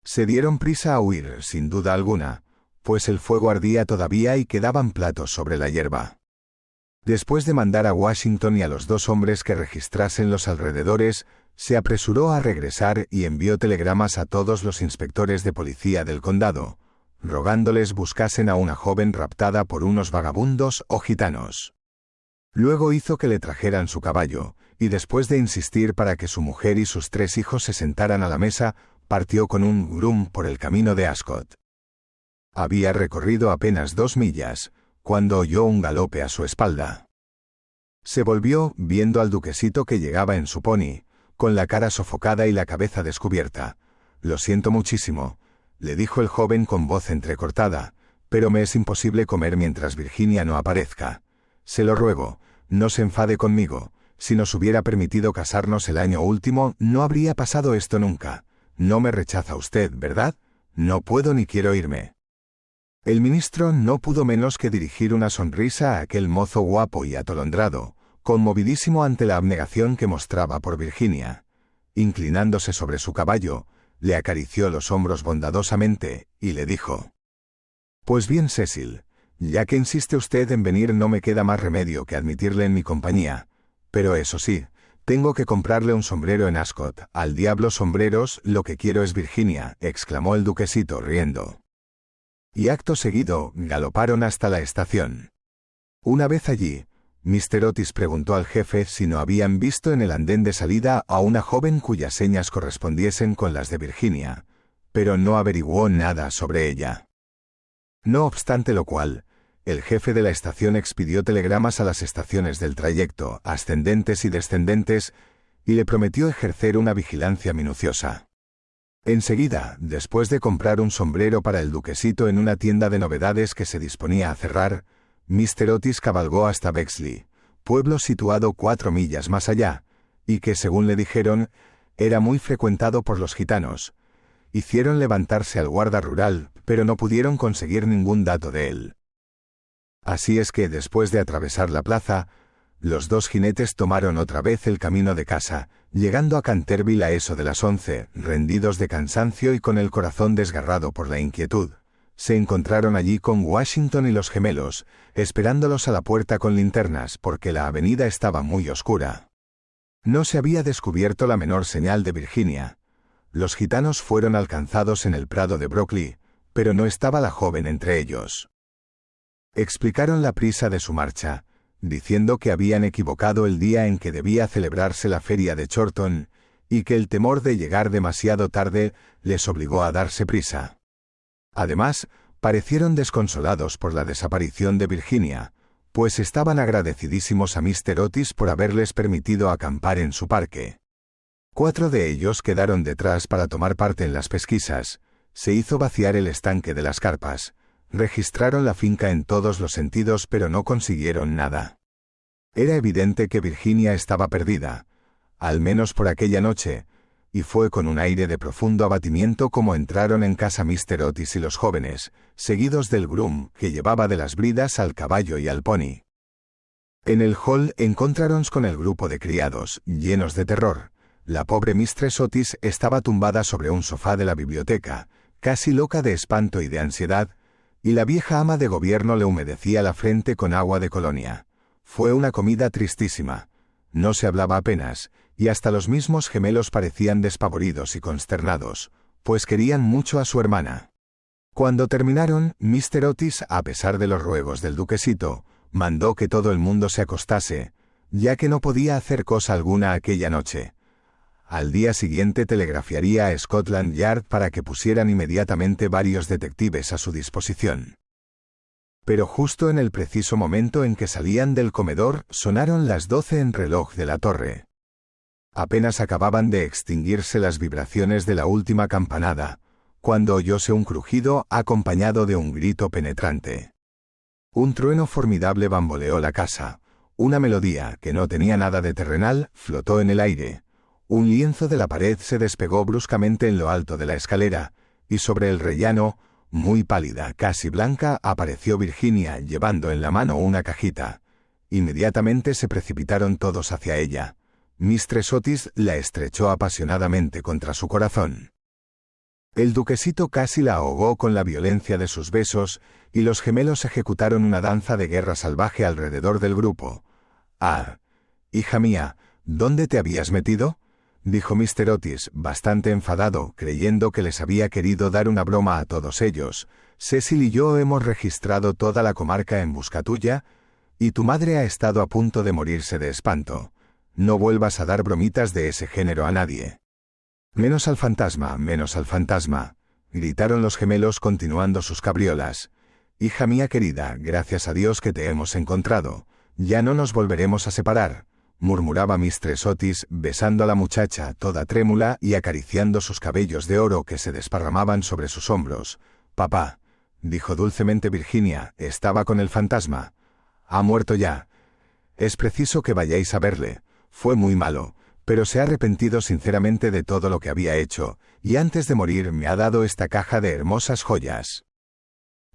Se dieron prisa a huir, sin duda alguna, pues el fuego ardía todavía y quedaban platos sobre la hierba. Después de mandar a Washington y a los 2 hombres que registrasen los alrededores, se apresuró a regresar y envió telegramas a todos los inspectores de policía del condado, rogándoles buscasen a una joven raptada por unos vagabundos o gitanos. Luego hizo que le trajeran su caballo, y después de insistir para que su mujer y sus 3 hijos se sentaran a la mesa, partió con un groom por el camino de Ascot. Había recorrido apenas 2 millas, cuando oyó un galope a su espalda. Se volvió, viendo al duquesito que llegaba en su pony, con la cara sofocada y la cabeza descubierta. «Lo siento muchísimo», le dijo el joven con voz entrecortada, «pero me es imposible comer mientras Virginia no aparezca. Se lo ruego, no se enfade conmigo. Si nos hubiera permitido casarnos el año último, no habría pasado esto nunca. No me rechaza usted, ¿verdad? No puedo ni quiero irme». El ministro no pudo menos que dirigir una sonrisa a aquel mozo guapo y atolondrado, conmovidísimo ante la abnegación que mostraba por Virginia. Inclinándose sobre su caballo, le acarició los hombros bondadosamente, y le dijo: «Pues bien, Cecil, Ya que insiste usted en venir, no me queda más remedio que admitirle en mi compañía. Pero eso sí, tengo que comprarle un sombrero en Ascot. Al diablo sombreros, lo que quiero es Virginia, exclamó el duquesito riendo. Y acto seguido, galoparon hasta la estación. Una vez allí, Mr. Otis preguntó al jefe si no habían visto en el andén de salida a una joven cuyas señas correspondiesen con las de Virginia, pero no averiguó nada sobre ella. No obstante lo cual, el jefe de la estación expidió telegramas a las estaciones del trayecto, ascendentes y descendentes, y le prometió ejercer una vigilancia minuciosa. Enseguida, después de comprar un sombrero para el duquesito en una tienda de novedades que se disponía a cerrar, Mr. Otis cabalgó hasta Bexley, pueblo situado 4 millas más allá, y que, según le dijeron, era muy frecuentado por los gitanos. Hicieron levantarse al guarda rural, pero no pudieron conseguir ningún dato de él. Así es que, después de atravesar la plaza, los dos jinetes tomaron otra vez el camino de casa, llegando a Canterville a eso de las 11, rendidos de cansancio y con el corazón desgarrado por la inquietud. Se encontraron allí con Washington y los gemelos, esperándolos a la puerta con linternas porque la avenida estaba muy oscura. No se había descubierto la menor señal de Virginia. Los gitanos fueron alcanzados en el prado de Brockley, pero no estaba la joven entre ellos. Explicaron la prisa de su marcha, diciendo que habían equivocado el día en que debía celebrarse la feria de Chorlton, y que el temor de llegar demasiado tarde les obligó a darse prisa. Además, parecieron desconsolados por la desaparición de Virginia, pues estaban agradecidísimos a Mr. Otis por haberles permitido acampar en su parque. 4 de ellos quedaron detrás para tomar parte en las pesquisas. Se hizo vaciar el estanque de las carpas. Registraron la finca en todos los sentidos, pero no consiguieron nada. Era evidente que Virginia estaba perdida, al menos por aquella noche, y fue con un aire de profundo abatimiento como entraron en casa Mr. Otis y los jóvenes, seguidos del groom, que llevaba de las bridas al caballo y al pony. En el hall encontráronse con el grupo de criados, llenos de terror. La pobre Mistress Otis estaba tumbada sobre un sofá de la biblioteca, casi loca de espanto y de ansiedad, y la vieja ama de gobierno le humedecía la frente con agua de colonia. Fue una comida tristísima. No se hablaba apenas, y hasta los mismos gemelos parecían despavoridos y consternados, pues querían mucho a su hermana. Cuando terminaron, Mr. Otis, a pesar de los ruegos del duquesito, mandó que todo el mundo se acostase, ya que no podía hacer cosa alguna aquella noche. Al día siguiente telegrafiaría a Scotland Yard para que pusieran inmediatamente varios detectives a su disposición. Pero justo en el preciso momento en que salían del comedor, sonaron las 12 en reloj de la torre. Apenas acababan de extinguirse las vibraciones de la última campanada, cuando oyóse un crujido acompañado de un grito penetrante. Un trueno formidable bamboleó la casa. Una melodía, que no tenía nada de terrenal, flotó en el aire. Un lienzo de la pared se despegó bruscamente en lo alto de la escalera, y sobre el rellano, muy pálida, casi blanca, apareció Virginia, llevando en la mano una cajita. Inmediatamente se precipitaron todos hacia ella. Mistress Otis la estrechó apasionadamente contra su corazón. El duquesito casi la ahogó con la violencia de sus besos, y los gemelos ejecutaron una danza de guerra salvaje alrededor del grupo. «Ah, hija mía, ¿dónde te habías metido?», dijo Mr. Otis, bastante enfadado, creyendo que les había querido dar una broma a todos ellos. «Cecil y yo hemos registrado toda la comarca en busca tuya, y tu madre ha estado a punto de morirse de espanto. No vuelvas a dar bromitas de ese género a nadie». «Menos al fantasma, gritaron los gemelos continuando sus cabriolas. «Hija mía querida, gracias a Dios que te hemos encontrado. Ya no nos volveremos a separar», murmuraba Mistress Otis, besando a la muchacha, toda trémula, y acariciando sus cabellos de oro que se desparramaban sobre sus hombros. «Papá», dijo dulcemente Virginia, «estaba con el fantasma. Ha muerto ya. Es preciso que vayáis a verle. Fue muy malo, pero se ha arrepentido sinceramente de todo lo que había hecho, y antes de morir me ha dado esta caja de hermosas joyas».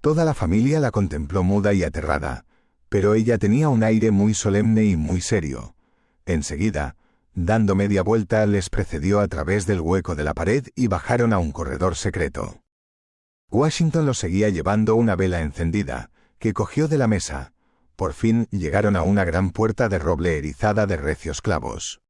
Toda la familia la contempló muda y aterrada, pero ella tenía un aire muy solemne y muy serio. Enseguida, dando media vuelta, les precedió a través del hueco de la pared y bajaron a un corredor secreto. Washington los seguía llevando una vela encendida, que cogió de la mesa. Por fin llegaron a una gran puerta de roble erizada de recios clavos.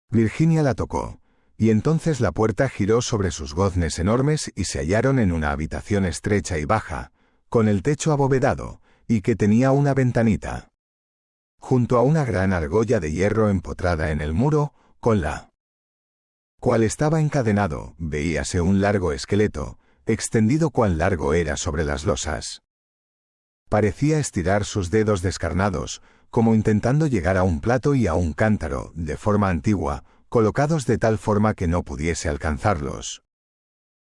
Virginia la tocó, y entonces la puerta giró sobre sus goznes enormes y se hallaron en una habitación estrecha y baja, con el techo abovedado, y que tenía una ventanita. Junto a una gran argolla de hierro empotrada en el muro, con la cual estaba encadenado, veíase un largo esqueleto, extendido cuán largo era sobre las losas. Parecía estirar sus dedos descarnados, como intentando llegar a un plato y a un cántaro, de forma antigua, colocados de tal forma que no pudiese alcanzarlos.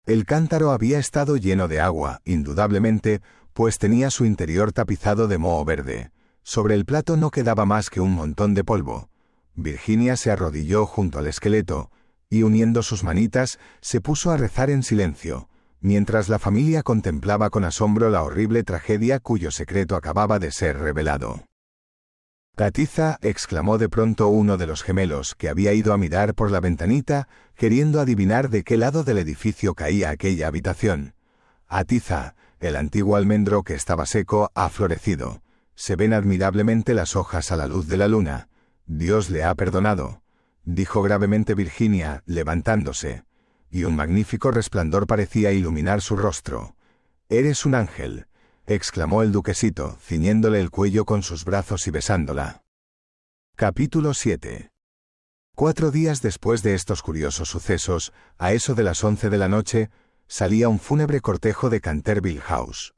El cántaro había estado lleno de agua, indudablemente, pues tenía su interior tapizado de moho verde. Sobre el plato no quedaba más que un montón de polvo. Virginia se arrodilló junto al esqueleto, y uniendo sus manitas, se puso a rezar en silencio, mientras la familia contemplaba con asombro la horrible tragedia cuyo secreto acababa de ser revelado. «Catiza», exclamó de pronto uno de los gemelos, que había ido a mirar por la ventanita, queriendo adivinar de qué lado del edificio caía aquella habitación. «Atiza, el antiguo almendro que estaba seco ha florecido. Se ven admirablemente las hojas a la luz de la luna. Dios le ha perdonado», dijo gravemente Virginia, levantándose, y un magnífico resplandor parecía iluminar su rostro. «Eres un ángel», exclamó el duquesito, ciñéndole el cuello con sus brazos y besándola. Capítulo 7. 4 días después de estos curiosos sucesos, a eso de las 11 de la noche, salía un fúnebre cortejo de Canterville House.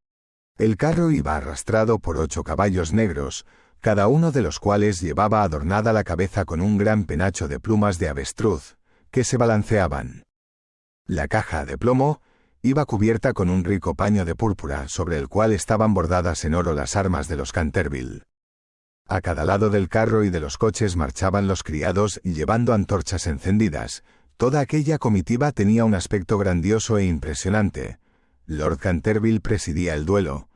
El carro iba arrastrado por 8 caballos negros, cada uno de los cuales llevaba adornada la cabeza con un gran penacho de plumas de avestruz, que se balanceaban. La caja de plomo iba cubierta con un rico paño de púrpura, sobre el cual estaban bordadas en oro las armas de los Canterville. A cada lado del carro y de los coches marchaban los criados llevando antorchas encendidas. Toda aquella comitiva tenía un aspecto grandioso e impresionante. Lord Canterville presidía el duelo.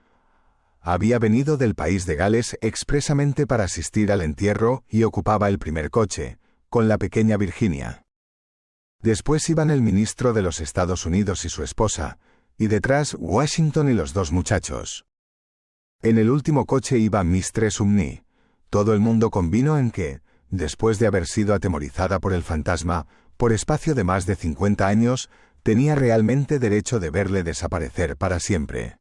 Había venido del país de Gales expresamente para asistir al entierro y ocupaba el primer coche, con la pequeña Virginia. Después iban el ministro de los Estados Unidos y su esposa, y detrás Washington y los 2 muchachos. En el último coche iba Mistress Umney. Todo el mundo convino en que, después de haber sido atemorizada por el fantasma, por espacio de más de 50 años, tenía realmente derecho de verle desaparecer para siempre.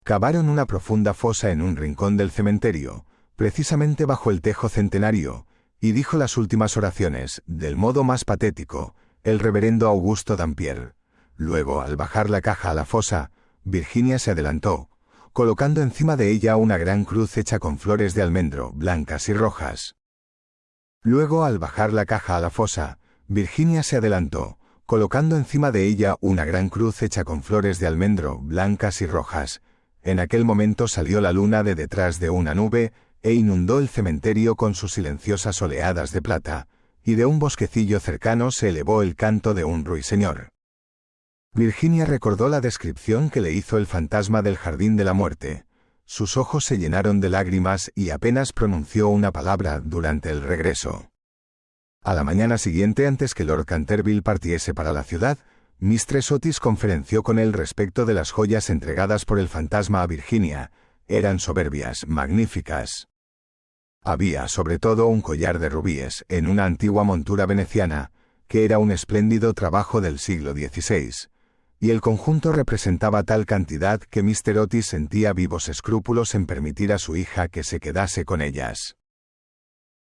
Cavaron una profunda fosa en un rincón del cementerio, precisamente bajo el tejo centenario, y dijo las últimas oraciones, del modo más patético, el reverendo Augusto Dampier. Luego, al bajar la caja a la fosa, Virginia se adelantó, colocando encima de ella una gran cruz hecha con flores de almendro, blancas y rojas. Luego, al bajar la caja a la fosa, Virginia se adelantó, colocando encima de ella una gran cruz hecha con flores de almendro, blancas y rojas. En aquel momento salió la luna de detrás de una nube, e inundó el cementerio con sus silenciosas oleadas de plata, y de un bosquecillo cercano se elevó el canto de un ruiseñor. Virginia recordó la descripción que le hizo el fantasma del jardín de la muerte. Sus ojos se llenaron de lágrimas y apenas pronunció una palabra durante el regreso. A la mañana siguiente, antes que Lord Canterville partiese para la ciudad, Mistress Otis conferenció con él respecto de las joyas entregadas por el fantasma a Virginia. Eran soberbias, magníficas. Había sobre todo un collar de rubíes, en una antigua montura veneciana, que era un espléndido trabajo del siglo XVI, y el conjunto representaba tal cantidad que Mr. Otis sentía vivos escrúpulos en permitir a su hija que se quedase con ellas.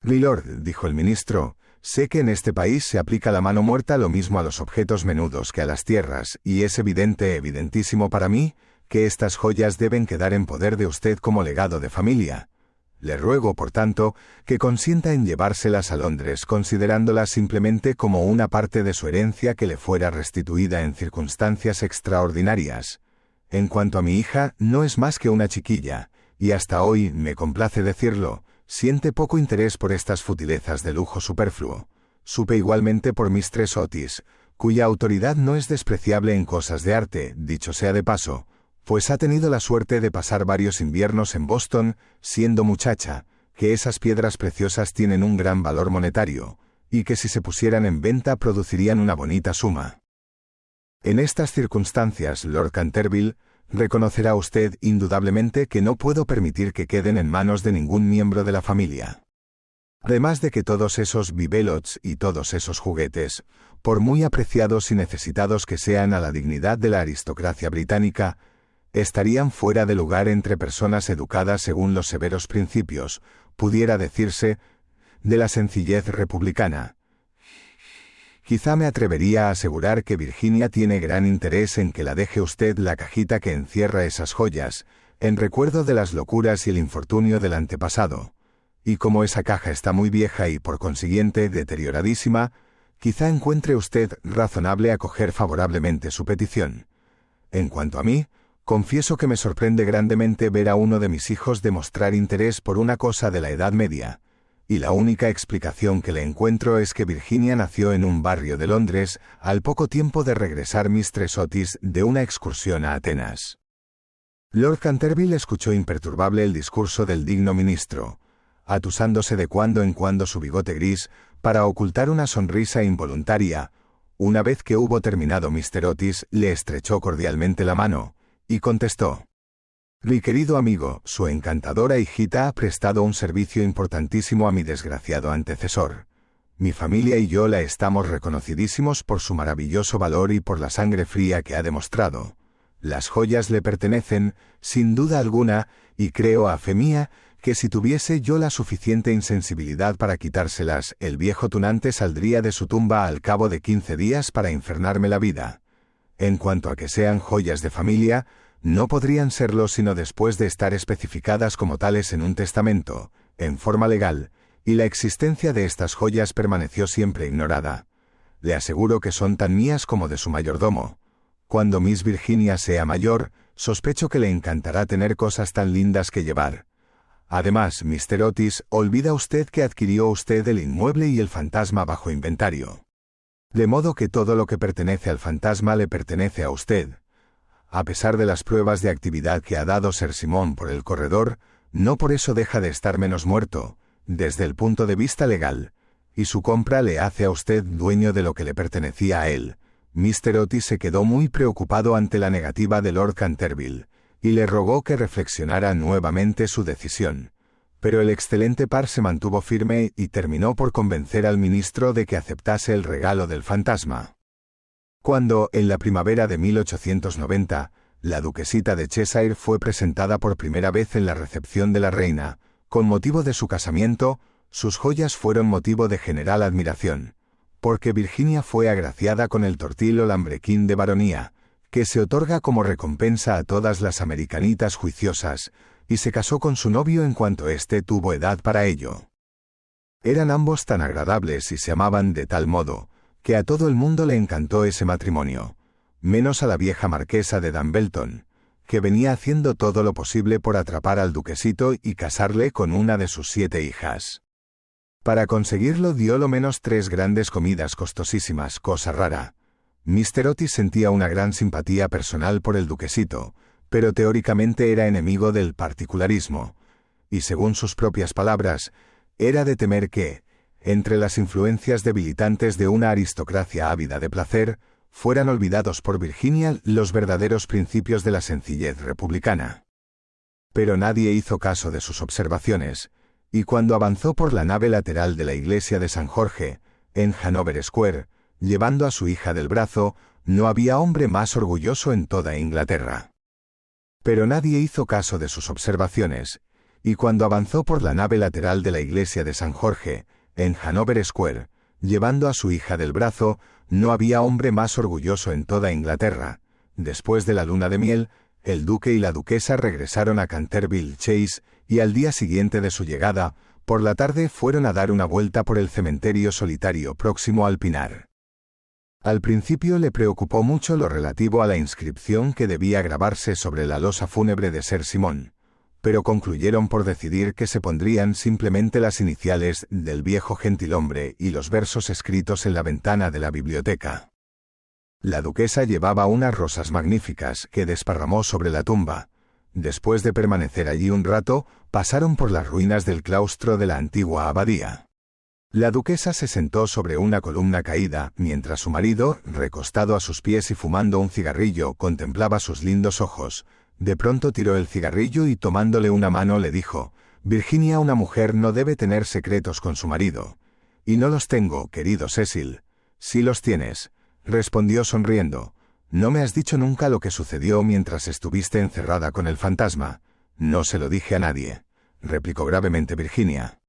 «Milord», dijo el ministro, «sé que en este país se aplica la mano muerta lo mismo a los objetos menudos que a las tierras, y es evidentísimo para mí, que estas joyas deben quedar en poder de usted como legado de familia. Le ruego, por tanto, que consienta en llevárselas a Londres, considerándolas simplemente como una parte de su herencia que le fuera restituida en circunstancias extraordinarias. En cuanto a mi hija, no es más que una chiquilla, y hasta hoy, me complace decirlo, siente poco interés por estas futilezas de lujo superfluo. Supe igualmente por Mistress Otis, cuya autoridad no es despreciable en cosas de arte, dicho sea de paso, pues ha tenido la suerte de pasar varios inviernos en Boston, siendo muchacha, que esas piedras preciosas tienen un gran valor monetario, y que si se pusieran en venta producirían una bonita suma. En estas circunstancias, Lord Canterville, reconocerá usted indudablemente que no puedo permitir que queden en manos de ningún miembro de la familia. Además de que todos esos bibelots y todos esos juguetes, por muy apreciados y necesitados que sean a la dignidad de la aristocracia británica, estarían fuera de lugar entre personas educadas según los severos principios, pudiera decirse, de la sencillez republicana. Quizá me atrevería a asegurar que Virginia tiene gran interés en que la deje usted la cajita que encierra esas joyas, en recuerdo de las locuras y el infortunio del antepasado. Y como esa caja está muy vieja y por consiguiente deterioradísima, quizá encuentre usted razonable acoger favorablemente su petición. En cuanto a mí, confieso que me sorprende grandemente ver a uno de mis hijos demostrar interés por una cosa de la Edad Media, y la única explicación que le encuentro es que Virginia nació en un barrio de Londres al poco tiempo de regresar Mistress Otis de una excursión a Atenas. Lord Canterville escuchó imperturbable el discurso del digno ministro, atusándose de cuando en cuando su bigote gris para ocultar una sonrisa involuntaria. Una vez que hubo terminado, Mr. Otis le estrechó cordialmente la mano, y contestó: «Mi querido amigo, su encantadora hijita ha prestado un servicio importantísimo a mi desgraciado antecesor. Mi familia y yo la estamos reconocidísimos por su maravilloso valor y por la sangre fría que ha demostrado. Las joyas le pertenecen, sin duda alguna, y creo a fe mía, que si tuviese yo la suficiente insensibilidad para quitárselas, el viejo tunante saldría de su tumba al cabo de 15 días para infernarme la vida. En cuanto a que sean joyas de familia, no podrían serlo sino después de estar especificadas como tales en un testamento, en forma legal, y la existencia de estas joyas permaneció siempre ignorada. Le aseguro que son tan mías como de su mayordomo. Cuando Miss Virginia sea mayor, sospecho que le encantará tener cosas tan lindas que llevar. Además, Mr. Otis, olvida usted que adquirió usted el inmueble y el fantasma bajo inventario. De modo que todo lo que pertenece al fantasma le pertenece a usted. A pesar de las pruebas de actividad que ha dado Sir Simon por el corredor, no por eso deja de estar menos muerto, desde el punto de vista legal, y su compra le hace a usted dueño de lo que le pertenecía a él. Mr. Otis se quedó muy preocupado ante la negativa de Lord Canterville, y le rogó que reflexionara nuevamente su decisión. Pero el excelente par se mantuvo firme y terminó por convencer al ministro de que aceptase el regalo del fantasma. Cuando, en la primavera de 1890, la duquesita de Cheshire fue presentada por primera vez en la recepción de la reina, con motivo de su casamiento, sus joyas fueron motivo de general admiración, porque Virginia fue agraciada con el tortil o lambrequín de baronía, que se otorga como recompensa a todas las americanitas juiciosas, y se casó con su novio en cuanto éste tuvo edad para ello. Eran ambos tan agradables y se amaban de tal modo, que a todo el mundo le encantó ese matrimonio, menos a la vieja marquesa de Dumbleton, que venía haciendo todo lo posible por atrapar al duquesito y casarle con una de sus 7 hijas. Para conseguirlo dio lo menos 3 grandes comidas costosísimas, cosa rara. Mr. Otis sentía una gran simpatía personal por el duquesito, pero teóricamente era enemigo del particularismo, y según sus propias palabras, era de temer que, entre las influencias debilitantes de una aristocracia ávida de placer, fueran olvidados por Virginia los verdaderos principios de la sencillez republicana. Pero nadie hizo caso de sus observaciones, y cuando avanzó por la nave lateral de la iglesia de San Jorge, en Hanover Square, llevando a su hija del brazo, no había hombre más orgulloso en toda Inglaterra. Pero nadie hizo caso de sus observaciones, y cuando avanzó por la nave lateral de la iglesia de San Jorge, en Hanover Square, llevando a su hija del brazo, no había hombre más orgulloso en toda Inglaterra. Después de la luna de miel, el duque y la duquesa regresaron a Canterville Chase, y al día siguiente de su llegada, por la tarde fueron a dar una vuelta por el cementerio solitario próximo al Pinar. Al principio le preocupó mucho lo relativo a la inscripción que debía grabarse sobre la losa fúnebre de Sir Simon, pero concluyeron por decidir que se pondrían simplemente las iniciales del viejo gentilhombre y los versos escritos en la ventana de la biblioteca. La duquesa llevaba unas rosas magníficas que desparramó sobre la tumba. Después de permanecer allí un rato, pasaron por las ruinas del claustro de la antigua abadía. La duquesa se sentó sobre una columna caída, mientras su marido, recostado a sus pies y fumando un cigarrillo, contemplaba sus lindos ojos. De pronto tiró el cigarrillo y tomándole una mano le dijo: «Virginia, una mujer no debe tener secretos con su marido». «Y no los tengo, querido Cecil». «Sí los tienes», respondió sonriendo. «No me has dicho nunca lo que sucedió mientras estuviste encerrada con el fantasma». «No se lo dije a nadie», replicó gravemente Virginia.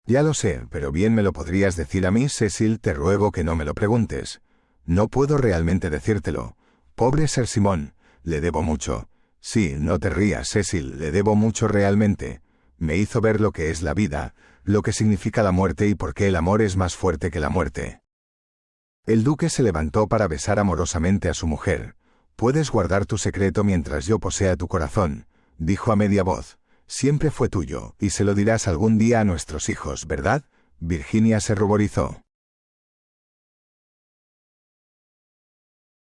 «Ya lo sé, pero bien me lo podrías decir a mí, Cecil, te ruego que no me lo preguntes». «No puedo realmente decírtelo. Pobre Sir Simon, le debo mucho». «Sí, no te rías, Cecil, le debo mucho realmente. Me hizo ver lo que es la vida, lo que significa la muerte y por qué el amor es más fuerte que la muerte». El duque se levantó para besar amorosamente a su mujer. «Puedes guardar tu secreto mientras yo posea tu corazón», dijo a media voz. «Siempre fue tuyo, y se lo dirás algún día a nuestros hijos, ¿verdad?». Virginia se ruborizó.